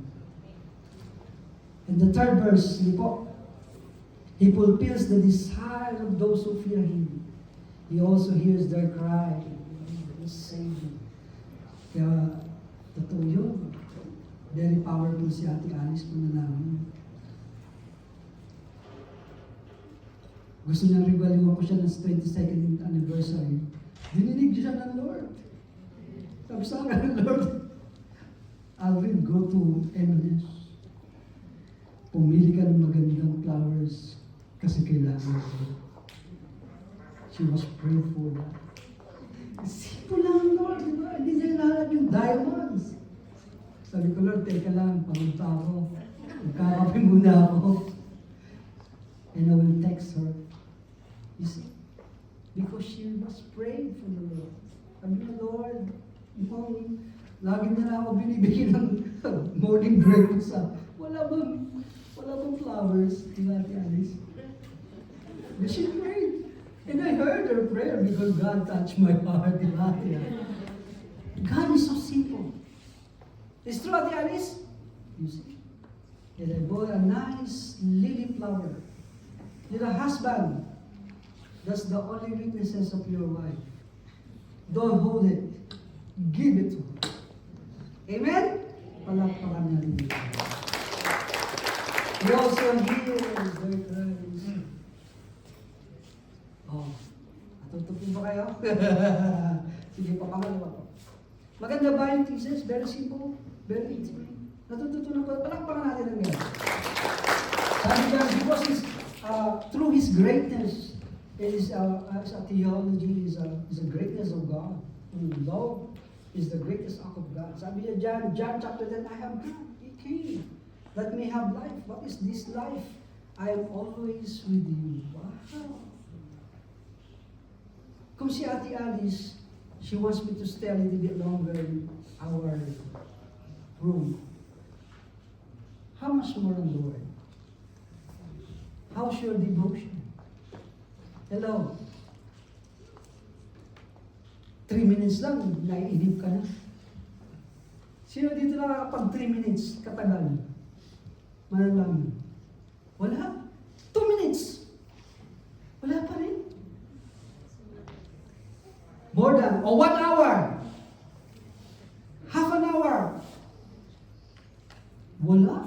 And the third verse, He fulfills the desire of those who fear Him. He also hears their cry. He saves them. Kaya, totoo yun. Very powerful si Ate Alice kung nalaman. Gusto niya revaliwa ko siya ng 22nd anniversary. Dininig siya ng Lord. Sabi sa akin ng Lord, Alvin, go to M&S. Pumili ka ng magandang flowers kasi kailangan ko. She was prayed for that. Simple lang, Lord, di ba? Hindi niya lahat yung diamonds. Sabi ko, Lord, teka lang, pamunta ako. Magkakape muna ako. And I will text her. You see? Because she was praying for the Lord. Sabi niya, Lord, mukhang lagi na lang ako binibigyan ng morning breakfast. Wala bang flowers? Di ba, Ate Alice? But she prayed. And I heard her prayer because God touched my heart. Di ba, Ate Alice? God is so simple. It's true, Ate Alice? You see? And I bought a nice lily flower. Your husband, that's the only weaknesses of your wife. Don't hold it. Give it to her. Amen? Palakpakan natin dito. He also hears their cries. Oh, natutupin ba kayo? Sige pa, pangalawa po. Maganda ba yung thesis? Very simple, very easy. Natututunan pa, palakpakan natin ang gano'n. Sabi niya, because through His greatness, as a theology, is a greatness of God. Love is the greatest act of God. Sabi niya, John chapter 10, I have God, He came, that may have life. What is this life? I am always with you. Wow. Kung si Ate Alice, she wants me to stay a little bit longer in our room. How much more on the Lord? How's your devotion? Hello? 3 minutes lang, naiinip ka na. Sino dito nakakapag 3 minutes katagal? Manalangin. Wala. 2 minutes. Wala pa rin. More than, 1 hour. Half an hour. Wala.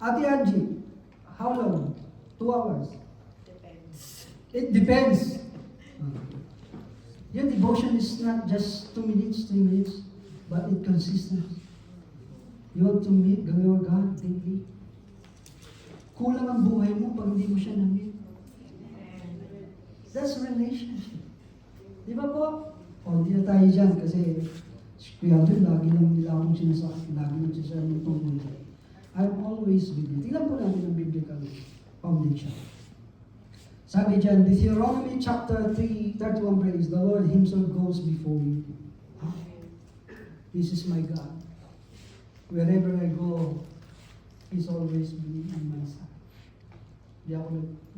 Ate Angie, how long? 2 hours? It depends. Your devotion is not just 2 minutes, 3 minutes, but it consistent. You want to meet your God daily. Kulang ang buhay mo pag hindi mo siya na-meet. That's relationship. Di ba po? O, hindi na tayo dyan kasi Kuya Abdul, lagi lang nila akong sinasabi, lagi lang siya ng tungkol dyan. I'm always with you. Tingnan po natin ang biblical foundation. Sabi dyan, Deuteronomy chapter 3, 31 praise, the Lord Himself goes before you. This is my God. Wherever I go, He's always on my side. Di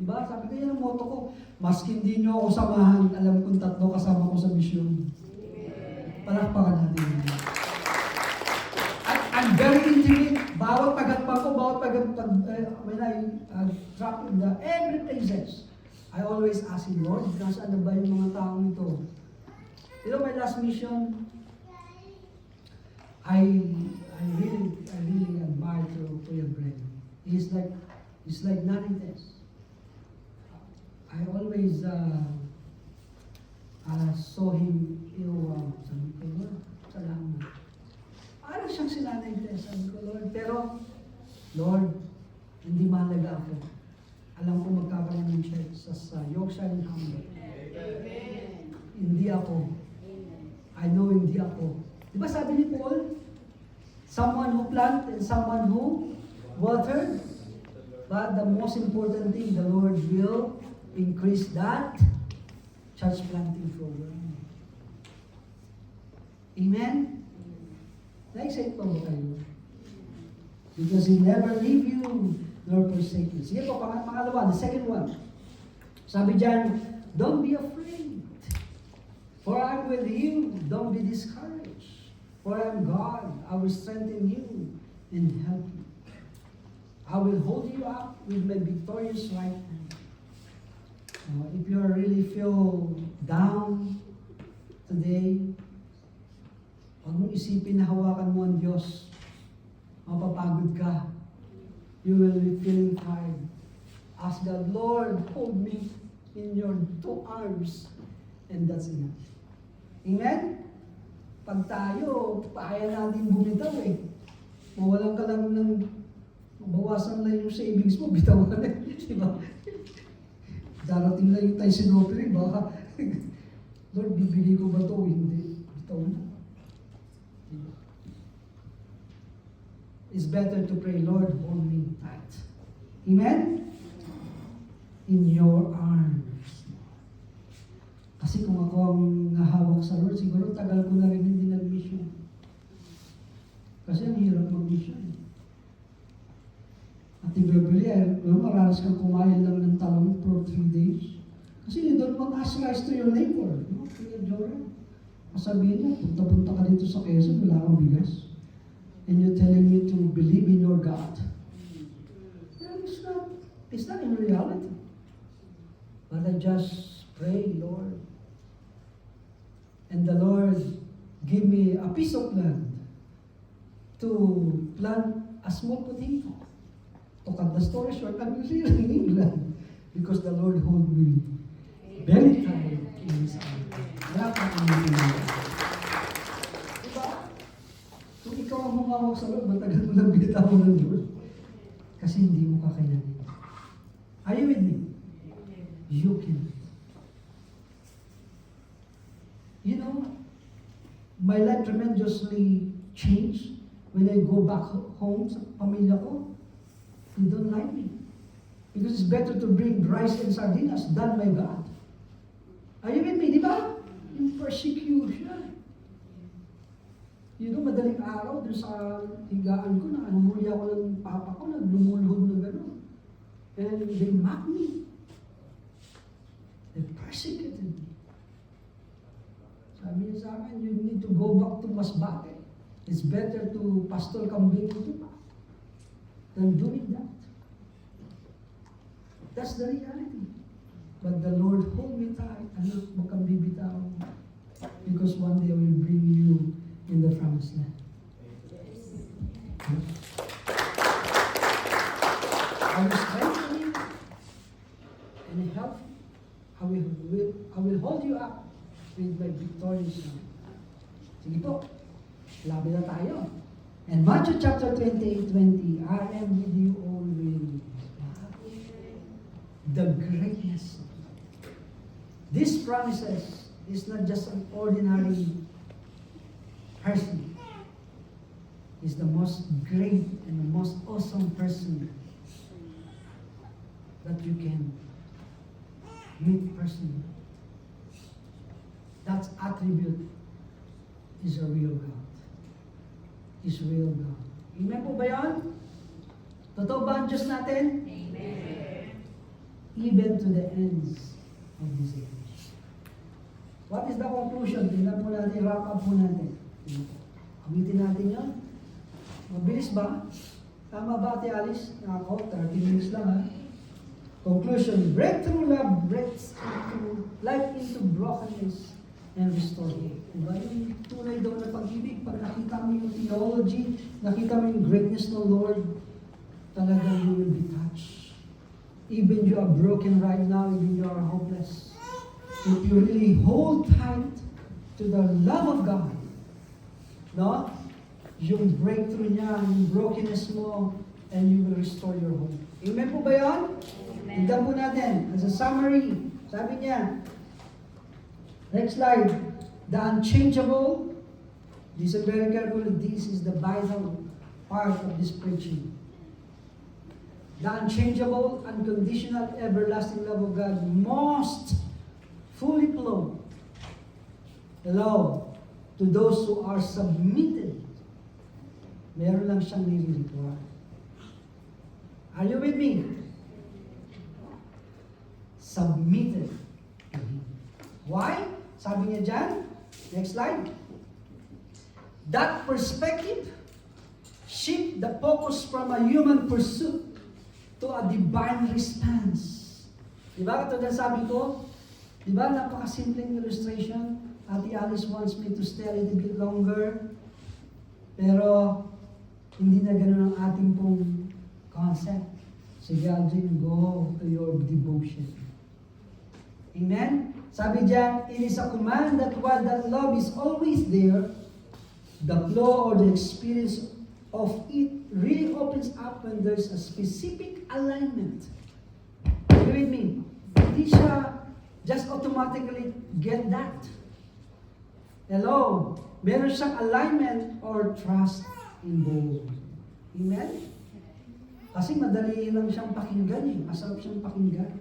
ba? Sabi ko yan ang motto ko, maski hindi nyo ako samahan, alam kong tatlo kasama ko sa misyon. Palakpakan natin yun. I'm very intimate. Bawat tagatpa ko, when I drop in the every places, I always ask Him, Lord, nasaan na ba yung mga taong ito? You know, my last mission, I really admire to Kuya Brent. He's like nothing else. I always saw him, sabi ko, Lord, salamat. Parang siyang sinanay test, sabi ko, Lord, pero, Lord, hindi mahalaga ako. Alam ko magkakaroon siya sa Yorkshire and Hamburg. Hindi ako. I know hindi ako. Di ba sabi ni Paul, someone who planted and someone who watered, but the most important thing, the Lord will increase that church planting program. Amen? Na-excite pa ba kayo? Because He never leave you nor forsake you. Sige po, pangalawa, the second one. Sabi dyan, don't be afraid. For I'm with you, don't be discouraged. For I'm God, I will strengthen you and help you. I will hold you up with my victorious right hand. If you really feel down today, huwag mong isipin na hawakan mo ang Diyos. Mapapagod ka. You will be feeling tired. Ask God, Lord, hold me in your 2 arms. And that's enough. Amen? Pag tayo, kaya natin bumitaw eh. Mawalan ka lang ng, bawasan lang yung savings mo, bitaw ka na. Diba? Darating lang yung tayo sinopering, baka, Lord, bibili ko ba ito? Hindi. Bitaw na. Diba? It's better to pray, Lord, hold me tight. Amen? In your arms. Kasi kung ako ang nahawak sa Lord, siguro tagal ko na rin hindi nag-mission. Kasi ang hirap mag-mission. At i-Beverly, mararas kang kumain lang ng talong for 3 days. Kasi you don't want to rice to your neighbor. No? Kaya Joran, kasabihin niya, punta-punta ka dito sa Quezon, wala kang bigas. And you're telling me to believe in your God. And it's not in reality. But I just pray, Lord. And the Lord give me a piece of land to plant a small potato. To cut the story short, I'm here in England because the Lord hold me very tight in His arms. Wala pa kang hindi. Diba? Kung ikaw ang humawak sa Lord, matagal mo lang bitaw ng Lord. Kasi hindi mo kakayanin. Are you with me? You can. You know, my life tremendously changed when I go back home sa pamilya ko. They don't like me. Because it's better to bring rice and sardinas than my God. Are you with me, di ba? Yung persecution. You know, madaling araw, dun sa higaan ko, naanumuli ako ng papa ko, naglumulhod na gano'n. And they mock me. They persecuted me. Sabi niya sa akin, you need to go back to Masbate. It's better to Pastor Kambing than doing that. That's the reality. But the Lord hold me tight. Anak, huwag kang bibitaw. Because one day I will bring you in the promised land. I will strengthen you and help you. I will hold you up with my victorious hand. Sige po, labi na tayo. And Matthew chapter 28:20, I am with you always. The greatness. These promises is not just an ordinary person. He's the most great and the most awesome person that you can meet personally. That attribute is a real God. Is real God. Amen po ba yun? Totoo ba ang Diyos natin? Amen. Even to the ends of this age. What is the conclusion? Tingnan po natin, wrap up po natin. Amitin natin yun. Mabilis ba? Tama ba, Ate Alice? Ako, 30 minutes lang ha. Conclusion, breakthrough love breaks into life into brokenness and restore hope. Diba? Yung tunay daw na pag-ibig, pag nakita mo yung theology, nakita mo yung greatness ng Lord, talagang you will be touched. Even you are broken right now, even you are hopeless. If you really hold tight to the love of God, no? Yung breakthrough niya, yung brokenness mo, and you will restore your hope. Amen po ba yun? Tignan po natin. As a summary, sabi niya, next slide, the unchangeable, listen very carefully, this is the vital part of this preaching. The unchangeable, unconditional, everlasting love of God must fully flow. Hello, to those who are submitted. Meron lang siyang nire-require. Are you with me? Submitted to Him. Why? Sabi niya dyan, next slide. That perspective shift the focus from a human pursuit to a divine response. Diba? Ito na sabi ko, diba napakasimpleng illustration? Ate Alice wants me to stay a little bit longer, pero hindi na ganun ang ating pong concept. Sige, Aldrin, go to your devotion. Amen? Sabi diyan, it is a command that while that love is always there, the flow or the experience of it really opens up when there's a specific alignment. Are you with me? Hindi siya just automatically get that. Hello? Meron siyang alignment or trust involved. Amen? Kasi madali lang siyang pakinggan eh. Masarap siyang pakinggan.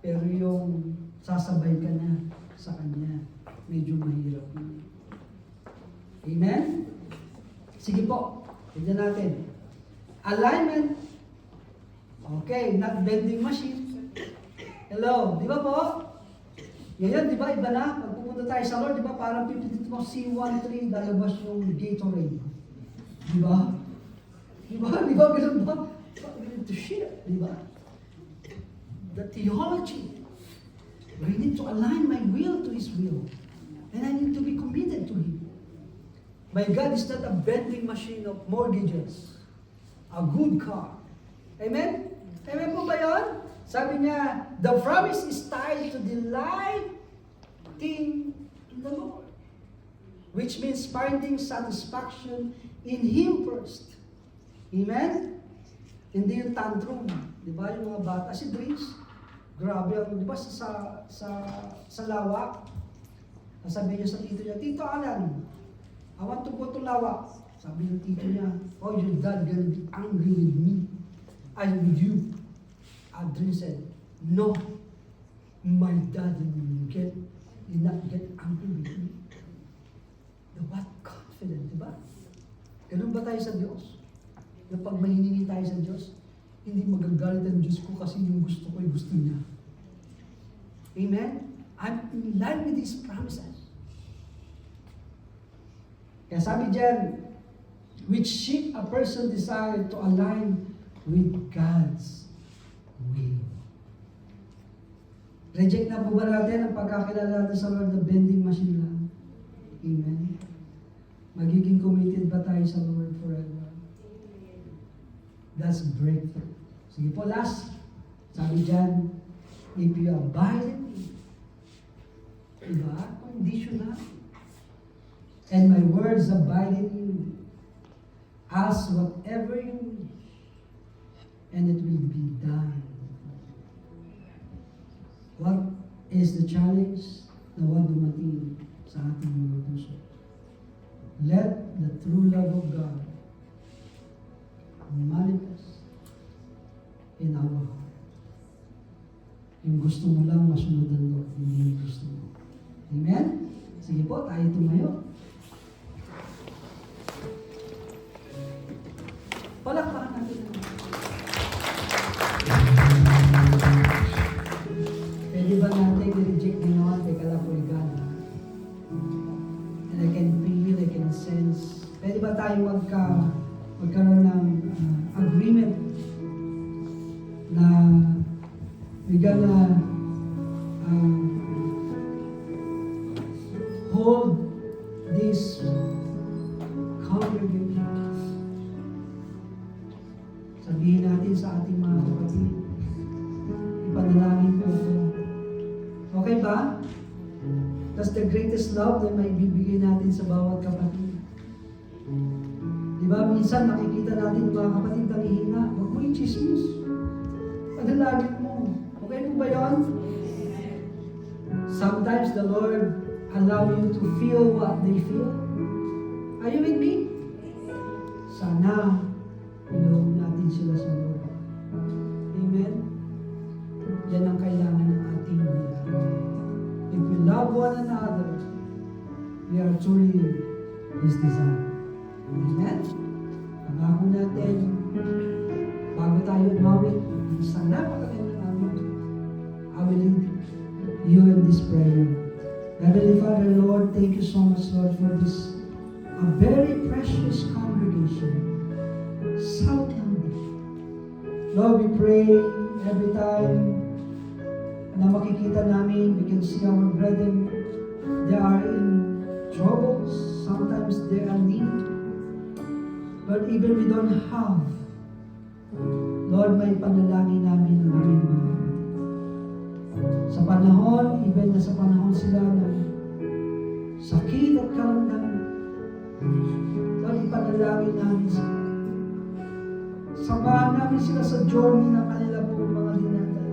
Pero yung sasabay ka na sa Kanya. Medyo mahirap yun. Amen? Sige po, tignan natin. Alignment. Okay, not bending machine. Hello, di ba po? Ngayon, di ba, iba na? Pag pupunta tayo sa Lord, di ba, parang pipitit mo C13, lalabas yung Gatorade. Di ba? Di ba? Di ba? Ganun ba? Ganun to shit. Di ba? The theology. I need to align my will to His will. And I need to be committed to Him. My God is not a vending machine of mortgages. A good car. Amen? Amen po ba yun? Sabi niya, the promise is tied to delighting in the Lord. Which means finding satisfaction in Him first. Amen? Hindi yung tantrum. Di ba? Yung mga bata. Si Dries, grabe ang, di ba, sa lawak. Sabi niya sa tito niya, Tito Alan, I want to go to lawak. Sabi ng tito niya, oh, your dad gonna be angry with me. I'm with you. Adrian said, no, my dad did not get angry with me. The what confident, di ba? Ganun ba tayo sa Diyos? Na pag mahiningi tayo sa Diyos, hindi magagalit ang Diyos ko kasi yung gusto ko ay gusto niya. Amen? I'm in line with His promises. Kaya sabi dyan, which shape a person desire to align with God's will. Reject na po ba natin ang pagkakilala natin sa Lord na bending machine lang? Amen? Magiging committed ba tayo sa Lord forever? That's breakthrough. Sige po, last. Sabi dyan, if you abide in me, diba? Conditional. And my words abide in you. Ask whatever you wish, and it will be done. What is the challenge na huwag dumating sa ating mga puso? Let the true love of God manifest in our heart. Yung gusto mo lang masunod ang Lord, hindi yung gusto mo. Amen? Sige po, tayo tumayo. Palakpakan natin. Pwede ba natin i-reject ngayon? Teka lang po, God. And I can feel, I can sense. Pwede ba tayo magkaroon ng agreement na we're gonna hold this congregation. Sabihin natin sa ating mga kapatid, ipanalangin po ito. Okay ba? That's the greatest love na may bibigay natin sa bawat kapatid. Di ba, minsan makikita natin yung mga kapatid nanghihina, huwag mo yung chismis. Panalangin mo. Okay po ba yun? Sometimes the Lord allow you to feel what they feel. Are you with me? Sana, ilong natin sila sa Lord. Amen? Yan ang kailangan ng ating buhay. If we love one another, we are truly His design. Amen? Pangako natin, bago tayo umawit, isang napakaganda namin, I will lead you in this prayer. Heavenly Father, Lord, thank you so much, Lord, for this a very precious congregation. South London. Lord, we pray every time na makikita namin, we can see our brethren, they are in troubles, sometimes they are in need. But even we don't have, Lord, may panalangin namin ang aming mga kapatid. Sa panahon, even na sa panahon sila ng sakit at karamdaman, Lord, ipanalangin namin sila. Samahan namin sila sa journey ng kanila pong mga dinadala.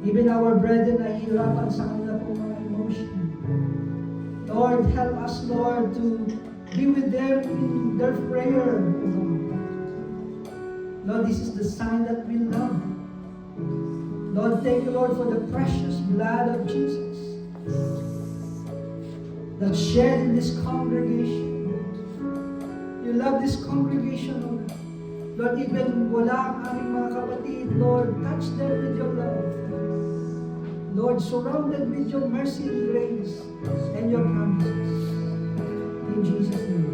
Even our brethren na hirapan sa kanila pong mga emotion. Lord, help us, Lord, to be with them in their prayer. Lord, this is the sign that we love. Lord, thank you, Lord, for the precious blood of Jesus that's shed in this congregation. You love this congregation, Lord. Lord, even wala ang aming mga kapatid, Lord, touch them with your love. Lord, surrounded with your mercy and grace and your promises. In Jesus' name.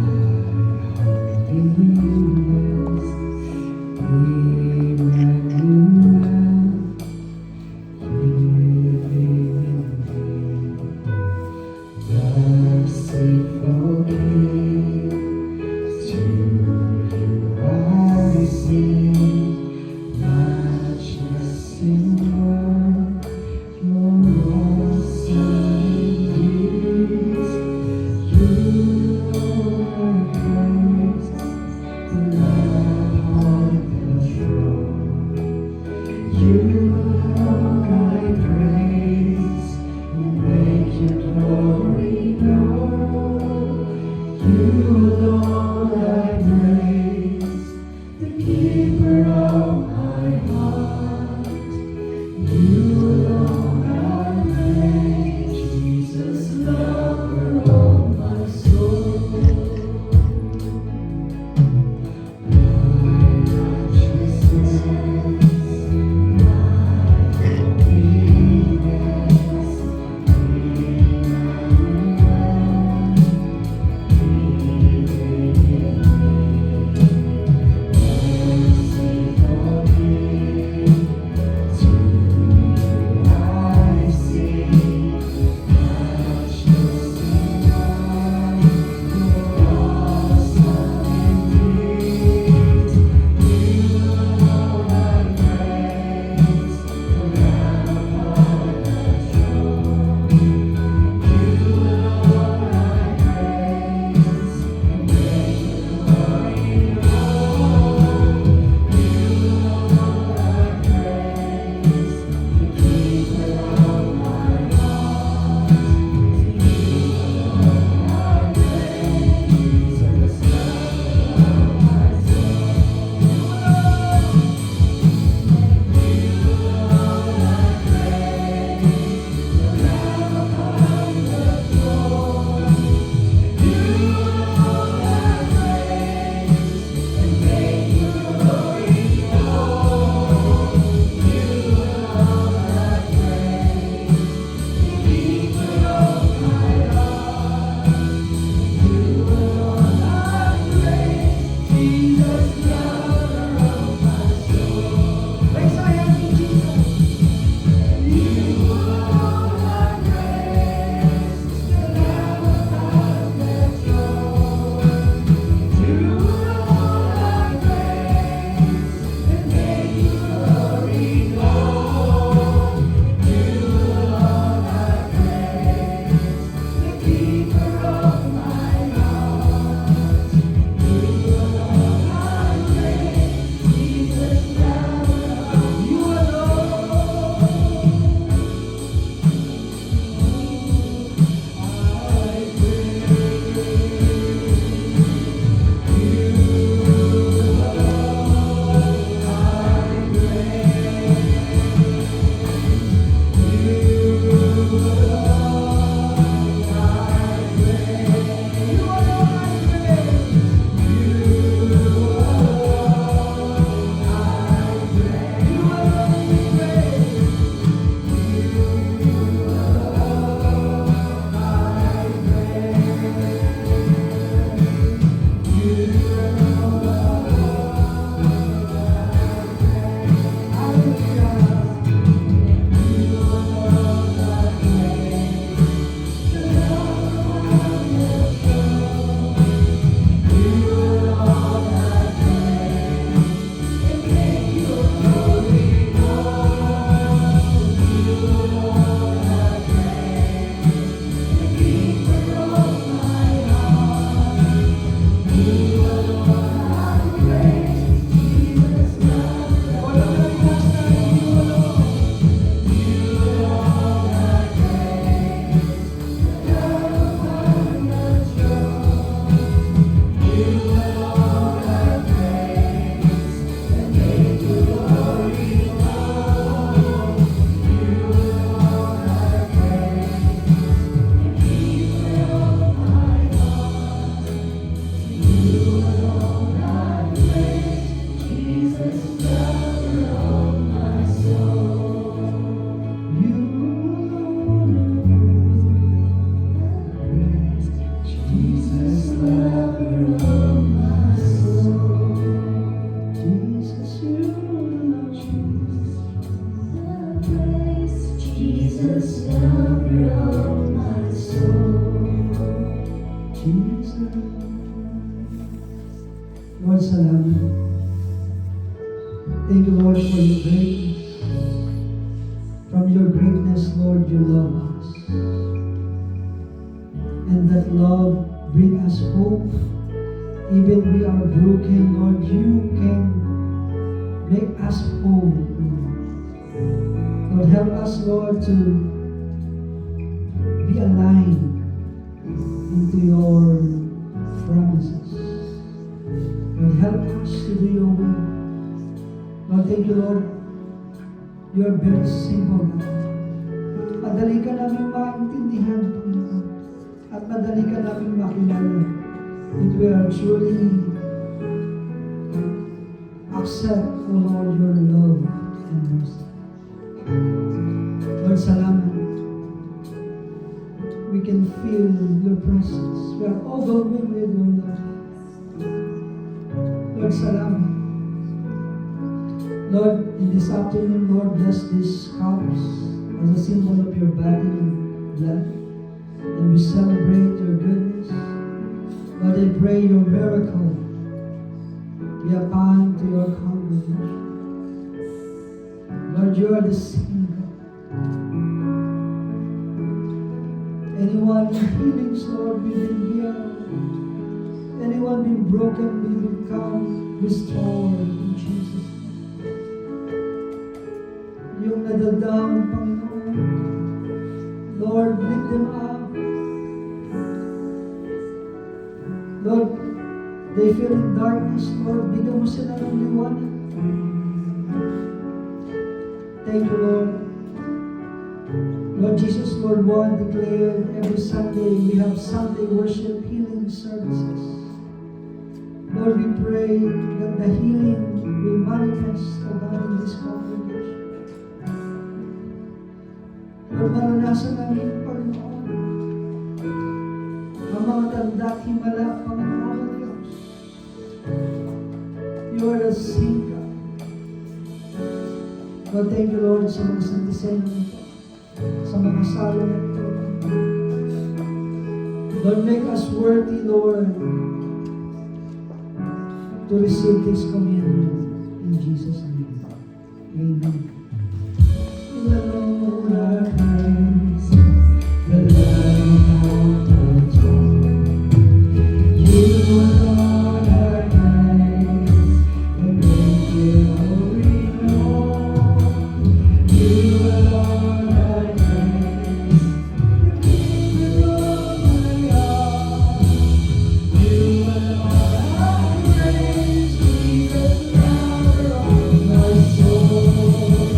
Amen. Jesus, lover of my soul. Jesus. Lord, salamat. Thank you, Lord, for your greatness. From your greatness, Lord, you love us. And that love bring us hope. Even we are broken, Lord, you can make us whole. Lord, help us, Lord, to be aligned into your promises. Lord, help us to do your will. Lord, thank you, Lord. You are very simple, God. Madali ka namin maintindihan, Panginoon. At madali ka namin makilala. That we are truly accept, O Lord, your love and mercy. Lord, salamat. We can feel your presence. We are overwhelmed with your love. Lord, salamat. Lord, in this afternoon, Lord, bless these cups as a symbol of your body and blood. And we celebrate your goodness. Lord, I pray your miracle be upon to your congregation. Lord, you are the same God. Anyone in healings, Lord, we will heal. Anyone been broken, we will come restored in Jesus' name. Yung nadadown, Panginoon, Lord, lift them up. Lord, they feel in darkness, Lord, bigyan mo sila ng liwanag. Thank you, Lord. Lord Jesus, Lord, one declared every Sunday we have Sunday worship healing services. Lord, we pray that the healing will manifest, O God, in this congregation. Lord, maranasan namin, Panginoon, ang mga tanda at himala, Panginoon ng Diyos. You are the same God. Lord, thank you, Lord, sa mga sandisenyo nito, sa mga salo na ito. Lord, make us worthy, Lord, to receive this communion in Jesus' name. Amen. The Lord our praise, the Lamb of the throne. You alone our praise, and make your glory known. You alone our praise, the King of my heart. You alone our praise, Jesus, lover of my soul.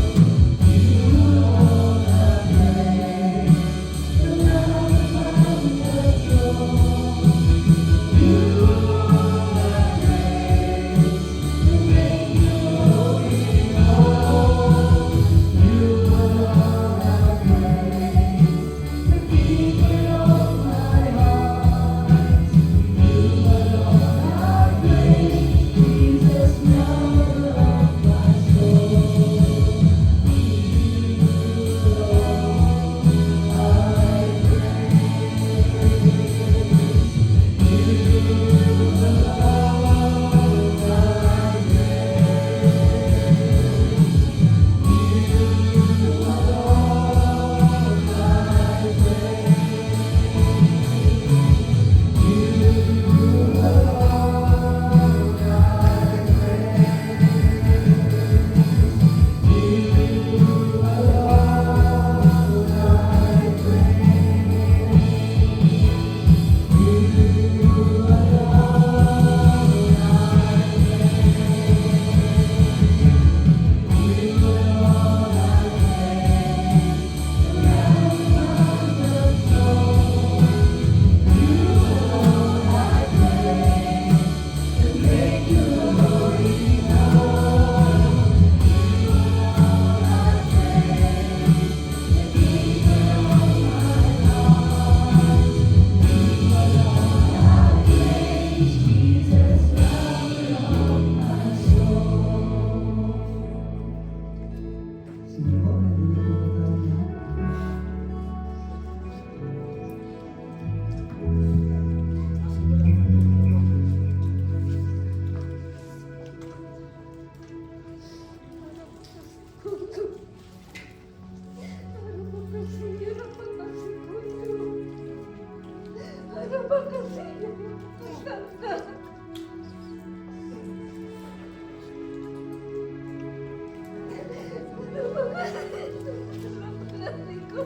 Sige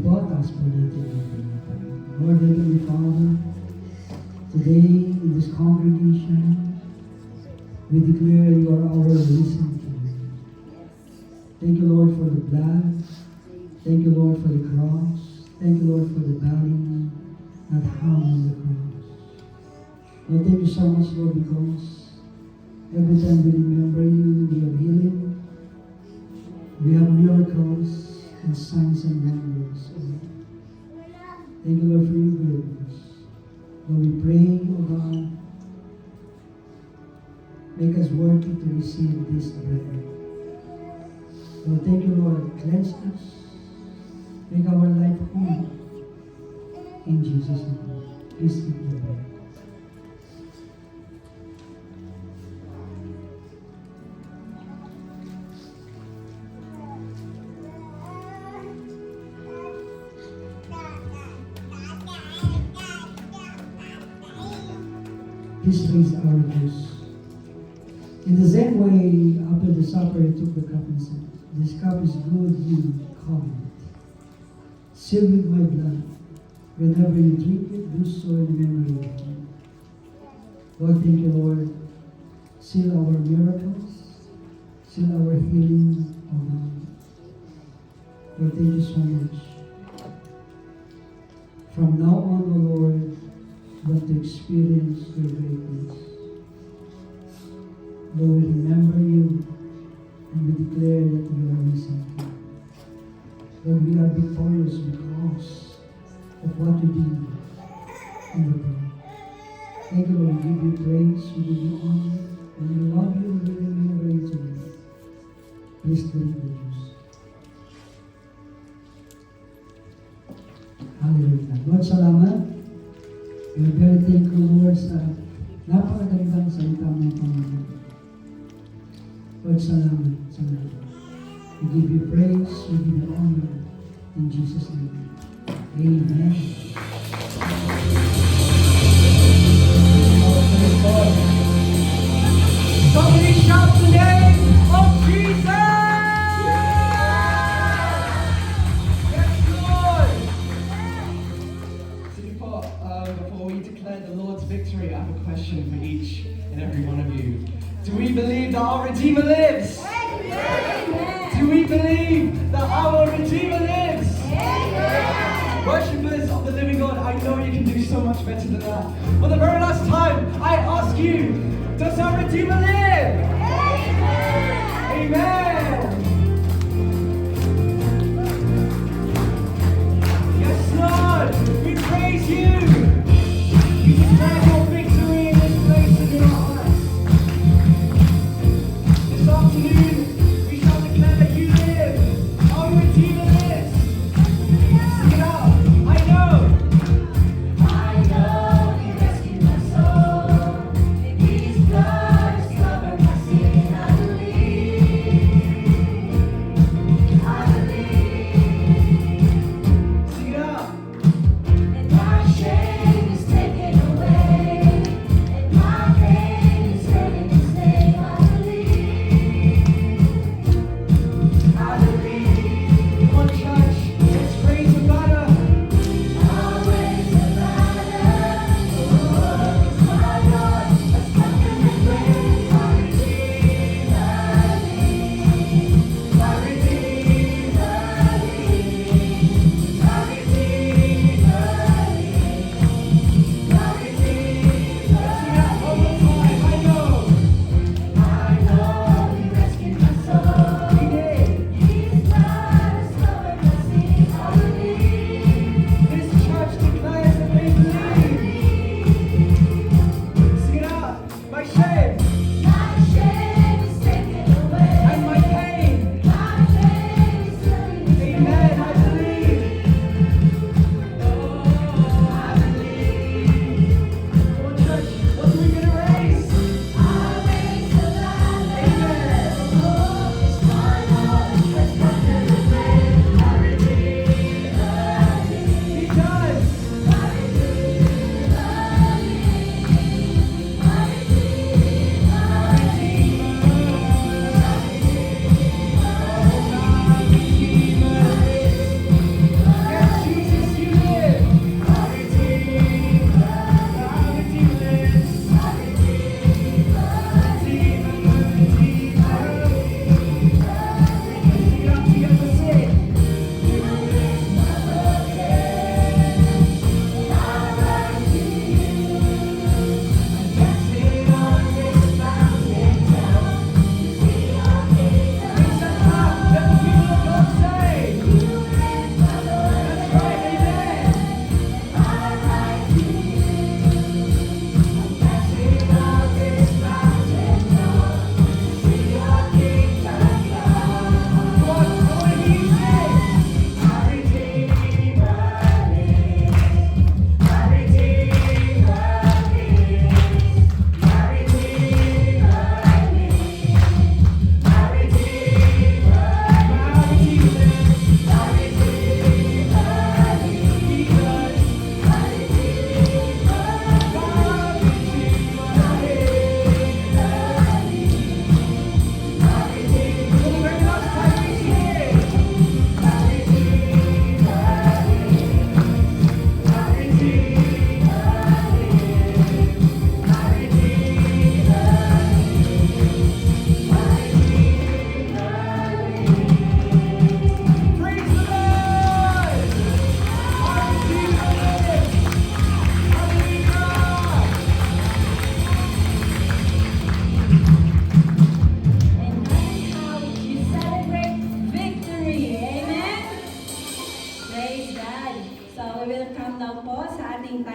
po, taas po natin ang pinata. Lord Heavenly Father, today in this congregation, we declare you are our risen King. Thank you, Lord, for the blood. Thank you, Lord, for the cross. Thank you, Lord, for the body that hung on the cross. Lord, thank you so much, Lord, because every time we remember you, we have healing, we have miracles, and signs and wonders. Thank you, Lord, for your goodness. Lord, we pray, O God, make us worthy to receive this bread. Lord, thank you, Lord, cleanse us, make our life holy. In Jesus' name, please eat the bread. Please raise our voice. In the same way, after the supper, he took the cup and said, "This cup is good, you covenant, sealed with my blood. Whenever you drink it, do so in memory of me." Lord, thank you, Lord. Seal our miracles, seal our healing, O God. Lord, thank you so much. From now on, O Lord, but to experience your greatness. Lord, we remember you and we declare that you are risen. Lord, we are victorious because of what you did in the cross. Thank you, Lord. We give you praise, we give you honor, and we love you and we remember you today. Please drink the juice. Hallelujah. Lord, salamat. We are very thankful, Lord, sa napakagandang salita mo, Panginoon. Lord, salamat, salamat. We give you praise, we give you honor. In Jesus' name. Amen. Somebody shout the name of Jesus! Yes, Lord! Sige po, before we declare the Lord's victory, I have a question for each and every one of you. Do we believe that our Redeemer lives? Do we believe that our Redeemer lives? Worshippers of the living God, I know you can do so much better than that. For the very last time, I ask you, does our Redeemer live? Amen. Yes, Lord, we praise you. We declare your victory in this place and in our hearts. This afternoon, we shall declare that you live. Our Redeemer lives. Sing it out. I know. I know He rescued my soul. His blood has covered my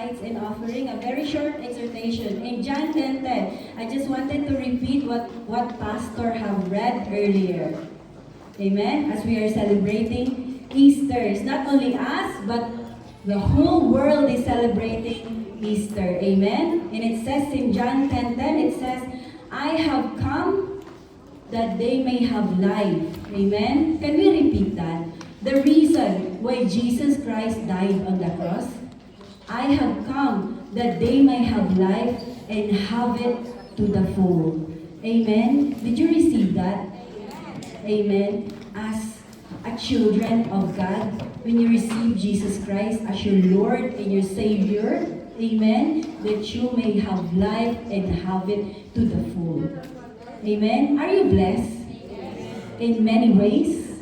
tithes and offering, a very short exhortation. In John 10:10, I just wanted to repeat what Pastor have read earlier. Amen? As we are celebrating Easter, it's not only us, but the whole world is celebrating Easter. Amen? And it says in John 10:10, it says, I have come that they may have life. Amen? Can we repeat that? The reason why Jesus Christ died on the cross, I have come that they may have life and have it to the full. Amen? Did you receive that? Amen? As a children of God, when you receive Jesus Christ as your Lord and your Savior, amen, that you may have life and have it to the full. Amen? Are you blessed? In many ways?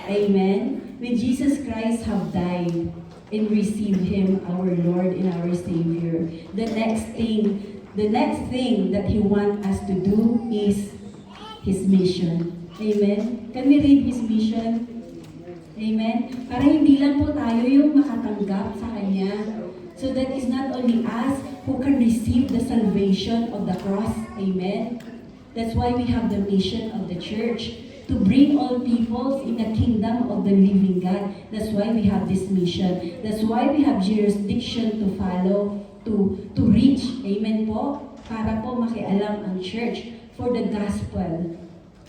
Amen. When Jesus Christ have died and received Him, our Lord and our Savior, the next thing that He wants us to do is His mission. Amen. Can we read His mission? Amen. Para hindi lang po tayo yung makatanggap sa Kanya. So that is not only us who can receive the salvation of the cross. Amen. That's why we have the mission of the church, to bring all peoples in the kingdom of the living God. That's why we have this mission. That's why we have jurisdiction to follow, to reach. Amen po? Para po makialam ang church for the gospel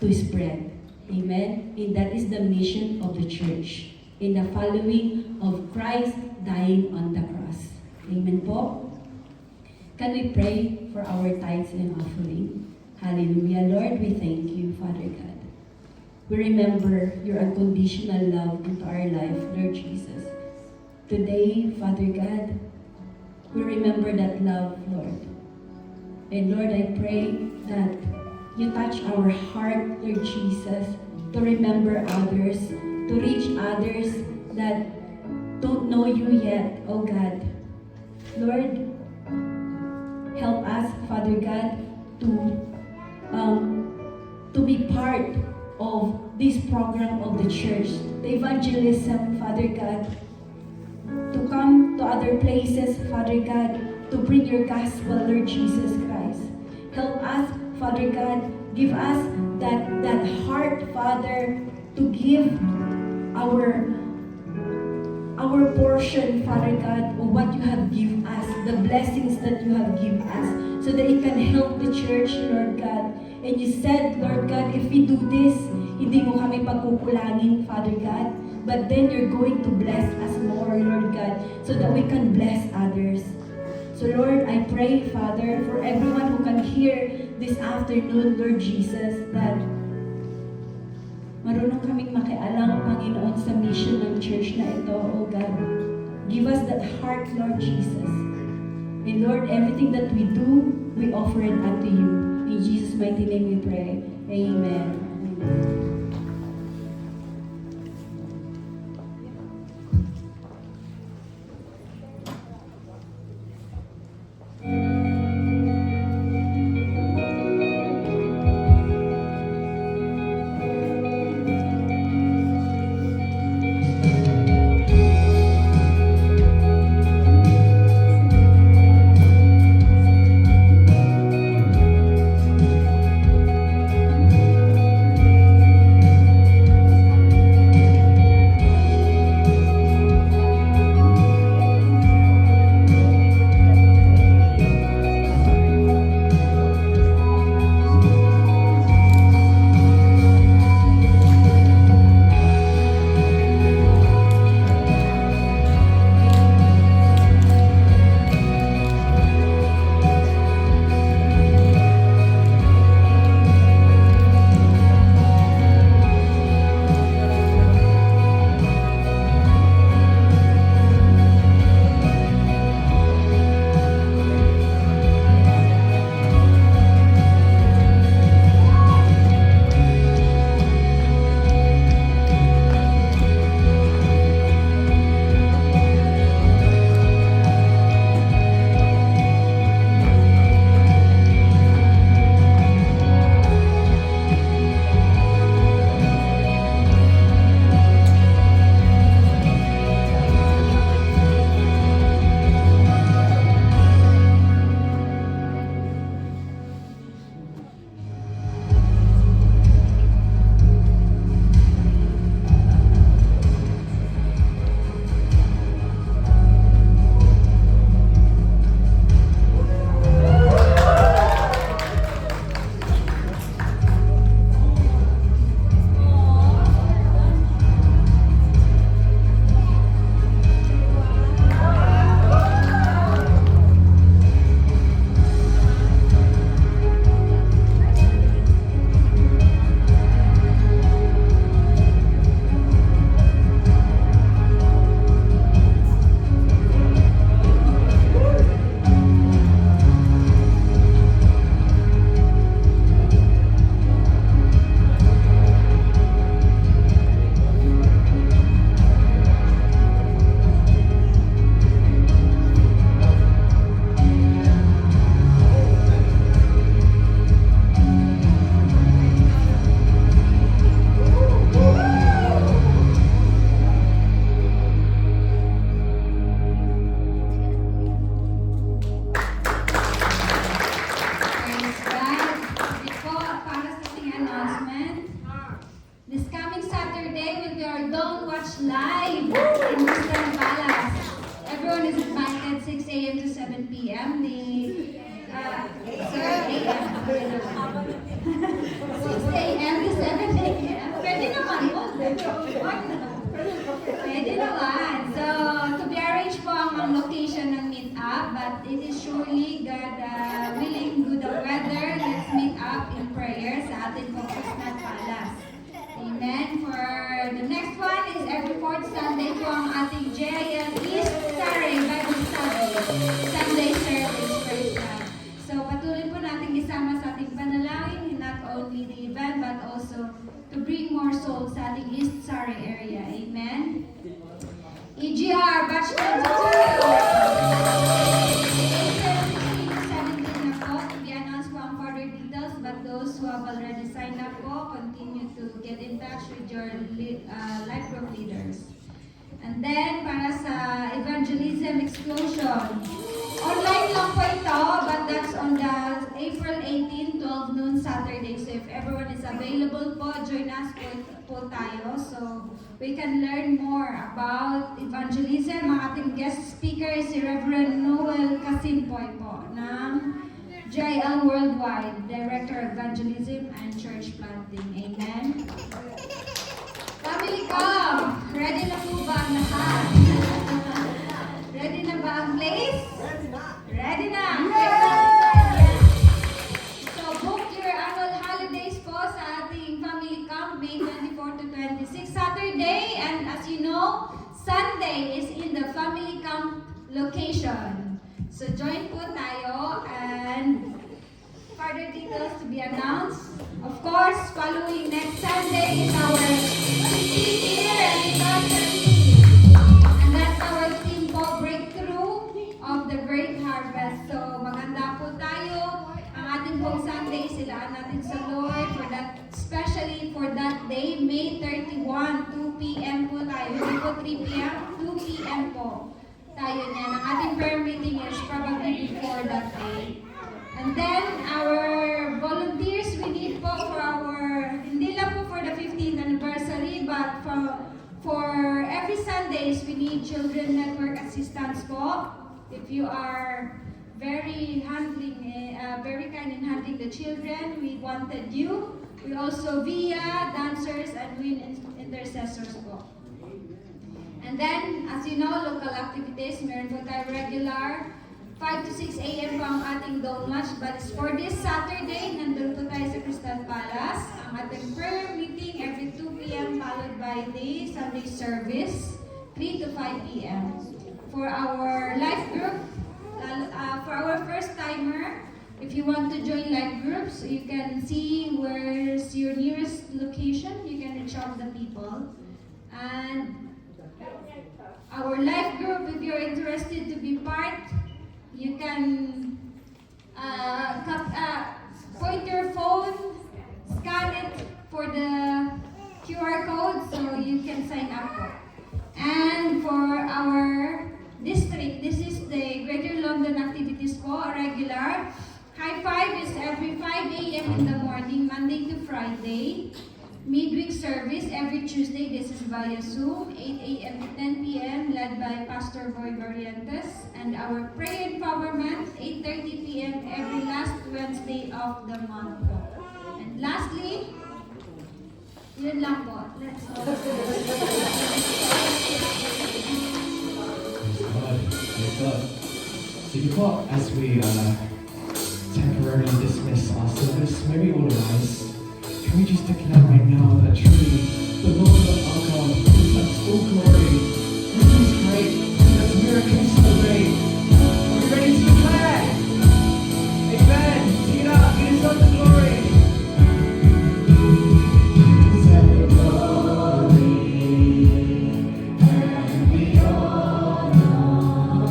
to spread. Amen? And that is the mission of the church, in the following of Christ dying on the cross. Amen po? Can we pray for our tithes and offering? Hallelujah. Lord, we thank you, Father God. We remember your unconditional love into our life, Lord Jesus. Today, Father God, we remember that love, Lord. And Lord, I pray that you touch our heart, Lord Jesus, to remember others, to reach others that don't know you yet, oh God. Lord, help us, Father God, to be part of this program of the church, the evangelism, Father God, to come to other places, Father God, to bring your gospel, Lord Jesus Christ. Help us, Father God, give us that heart, Father, to give our portion, Father God, of what you have given us, the blessings that you have given us, so that it can help the church, Lord God. And you said, Lord God, if we do this, hindi mo kami pagkukulangin, Father God, but then you're going to bless us more, Lord God, so that we can bless others. So Lord, I pray, Father, for everyone who can hear this afternoon, Lord Jesus, that marunong kaming makialam, Panginoon, sa mission ng church na ito, oh God. Give us that heart, Lord Jesus. And Lord, everything that we do, we offer it unto you. In Jesus' mighty name we pray. Amen. Amen. announcement. This coming Saturday will be our Don't Watch Live in Crystal Palace. Everyone is invited 6 a.m. to 7 p.m. 6 a.m. to 7 a.m. Pwede naman yun. Pwede naman. So, to be arranged po ang location ng meet-up, but it is surely God willing, good ang weather. Let's meet up in prayer sa ating po Crystal Palace. Amen. For the next one is every fourth Sunday po ang ating JIL East Surrey Bible Study. Sunday service. Praise God. So, patuloy po natin isama sa ating panalangin, not only the event, but also to bring more souls sa ating East Surrey area. Amen. EGR, Batch 22. April 16 to 17 na po. To be announced po ang further details, but those who have already signed up po, continue to get in touch with your life group leaders. And then, para sa evangelism explosion, online lang po ito, but that's on the April 18, 12 noon Saturday. So if everyone is available po, join us po tayo. So we can learn more about evangelism. Ang ating guest speaker is si Reverend Noel Casimpoy po ng JIL Worldwide, Director of Evangelism and Church Planting. Amen. Family come! Ready na po ba ang lahat? Ready na ba ang place? Ready na! Yes. So book your annual holidays po sa ating family camp, May 24 to 26, Saturday. And as you know, Sunday is in the family camp location. So join po tayo and further details to be announced. Of course, following next Sunday is our 50-year anniversary. And that's our theme po, Breakthrough of the Great Harvest. So maganda po tayo. Ang ating pong Sunday, silaan natin sa Lord for that, especially for that day, May 31, 2 p.m. po tayo. Hindi po 3 p.m., 2 p.m. po tayo niyan. Ang ating prayer meeting is probably before that day. And then, our volunteers, we need po for our, hindi lang po for the 15th anniversary, but for every Sundays, we need Children Network assistance po. If you are very kind in handling the children, we wanted you. We also via dancers and WIN intercessors po. And then, as you know, local activities, meron po tayo regular 5 to 6 a.m. po ang ating Don't Watch. But for this Saturday, nandun po tayo sa Crystal Palace. Ang ating prayer meeting every 2 p.m. followed by the Sunday service, 3 to 5 p.m. For our life group, for our first timer, if you want to join life groups, you can see where's your nearest location. You can reach out the people. And our life group, if you're interested to be part, you can point your phone, scan it for the QR code so you can sign up. And for our district, this is the Greater London activities po, regular. High five is every 5 a.m. in the morning, Monday to Friday. Midweek service every Tuesday, this is via Zoom, 8 a.m. to 10 p.m. led by Pastor Boy Barrientos. And our prayer empowerment, 8:30 p.m. every last Wednesday of the month. And lastly, yun lang po. Let's go. Praise God. Sige po, as we temporarily dismiss our service, may we all rise. Can we just declare right now that truly the Lord our God deserves all glory? He's great. That's miracles so great. Are we ready to declare? Amen. Sing it out. He deserves the glory. Deserve the glory and the honor.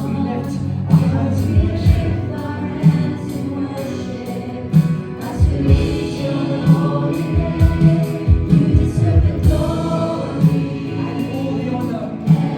We lift our hands in worship. As we reach your holy name, you deserve the glory. And all the honor. And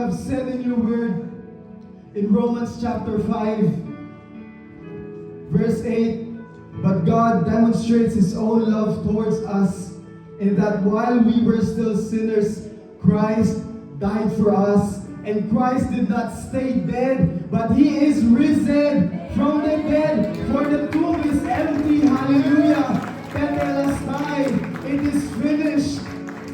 have said in your word in Romans chapter 5, verse 8, but God demonstrates His own love towards us in that while we were still sinners, Christ died for us. And Christ did not stay dead, but He is risen from the dead. For the tomb is empty. Hallelujah. Tetelestai. It is finished.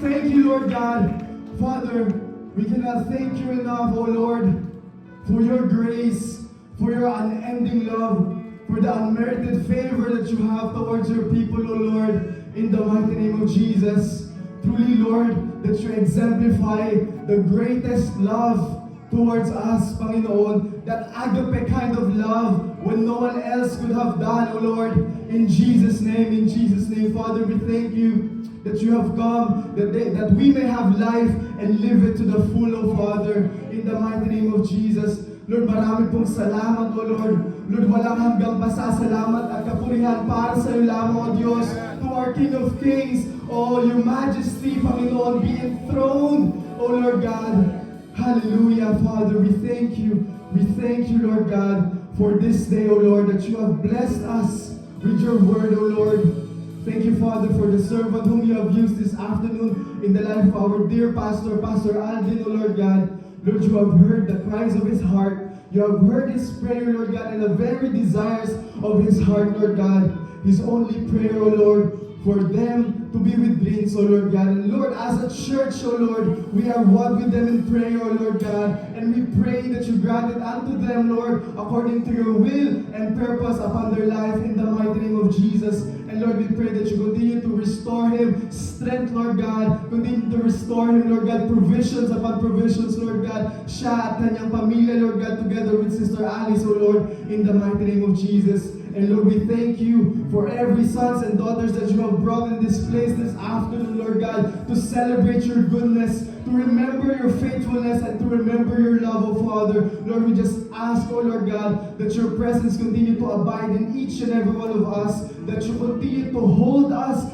Thank you, Lord God. Father, we cannot thank you enough, O Lord, for your grace, for your unending love, for the unmerited favor that you have towards your people, O Lord, in the mighty name of Jesus. Truly, Lord, that you exemplify the greatest love towards us, Panginoon, that agape kind of love when no one else could have done, O Lord, in Jesus' name, Father, we thank you that you have come, that we may have life and live it to the full, O Father, in the mighty name of Jesus. Lord, marami pong salamat, O Lord. Lord, walang hanggang pasasalamat at kapurihan para sa iyo lamang, O Diyos, to our King of Kings, O your Majesty, Panginoon, be enthroned, O Lord God. Hallelujah, Father, we thank you. We thank you, Lord God, for this day, O Lord, that you have blessed us with your word, O Lord. Thank you, Father, for the servant whom you have used this afternoon in the life of our dear pastor, Pastor Alvin, O Lord God. Lord, you have heard the cries of his heart. You have heard his prayer, Lord God, and the very desires of his heart, Lord God. His only prayer, O Lord, for them to be with Dreams, O Lord God. And Lord, as a church, O Lord, we are one with them in prayer, O Lord God. And we pray that you grant it unto them, Lord, according to your will and purpose upon their life in the mighty name of Jesus. And Lord, we pray that you continue to restore him strength, Lord God. Continue to restore him, Lord God, provisions upon provisions, Lord God. Siya at kanyang pamilya, Lord God, together with Sister Alice, O Lord, in the mighty name of Jesus. And Lord, we thank you for every sons and daughters that you have brought in this place this afternoon, Lord God, to celebrate your goodness, to remember your faithfulness, and to remember your love, O Father. Lord, we just ask, O Lord God, that your presence continue to abide in each and every one of us, that you continue to hold us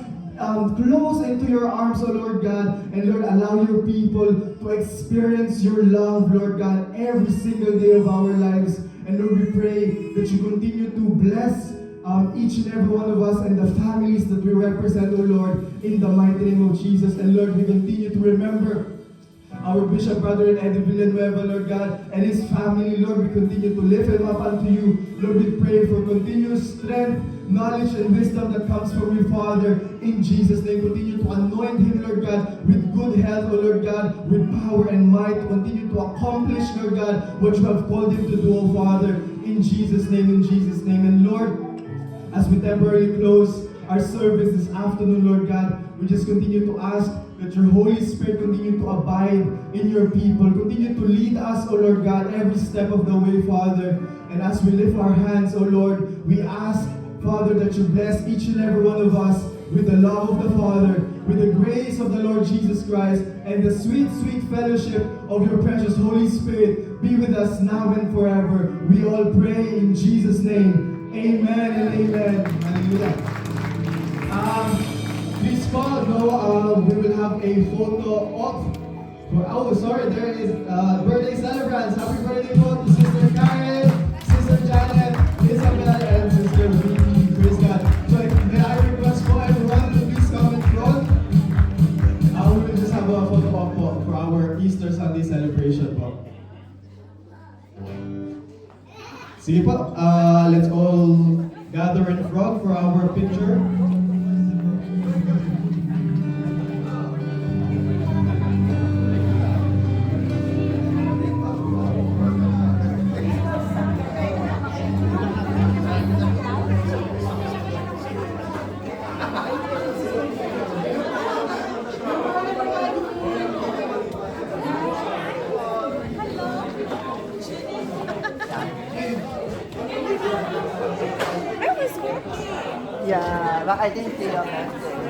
close into your arms, O Lord God, and Lord, allow your people to experience your love, Lord God, every single day of our lives. And Lord, we pray that you continue to bless each and every one of us and the families that we represent, O Lord, in the mighty name of Jesus. And Lord, we continue to remember our Bishop Brother Eddie Villanueva, Lord God, and his family. Lord, we continue to lift him up unto you. Lord, we pray for continuous strength, knowledge, and wisdom that comes from you, Father, in Jesus' name. Continue to anoint him, Lord God, with good health, O Lord God, with power and might. Continue to accomplish, Lord God, what you have called him to do, O Father, in Jesus' name, in Jesus' name. And Lord, as we temporarily close our service this afternoon, Lord God, we just continue to ask that your Holy Spirit continue to abide in your people. Continue to lead us, O Lord God, every step of the way, Father. And as we lift our hands, O Lord, we ask, Father, that you bless each and every one of us with the love of the Father, with the grace of the Lord Jesus Christ, and the sweet, sweet fellowship of your precious Holy Spirit be with us now and forever. We all pray in Jesus' name. Amen and amen. Hallelujah. Please call, we will have a photo op. There is birthday celebrants. Happy birthday to Sister Karen, Sister Janet, Isabel, and Sister Vicky. Praise God. So may I request for everyone to please come in front. We will just have a photo op for our Easter Sunday celebration po. Sige po, let's all gather in front for our picture. Yeah, but I didn't see your message.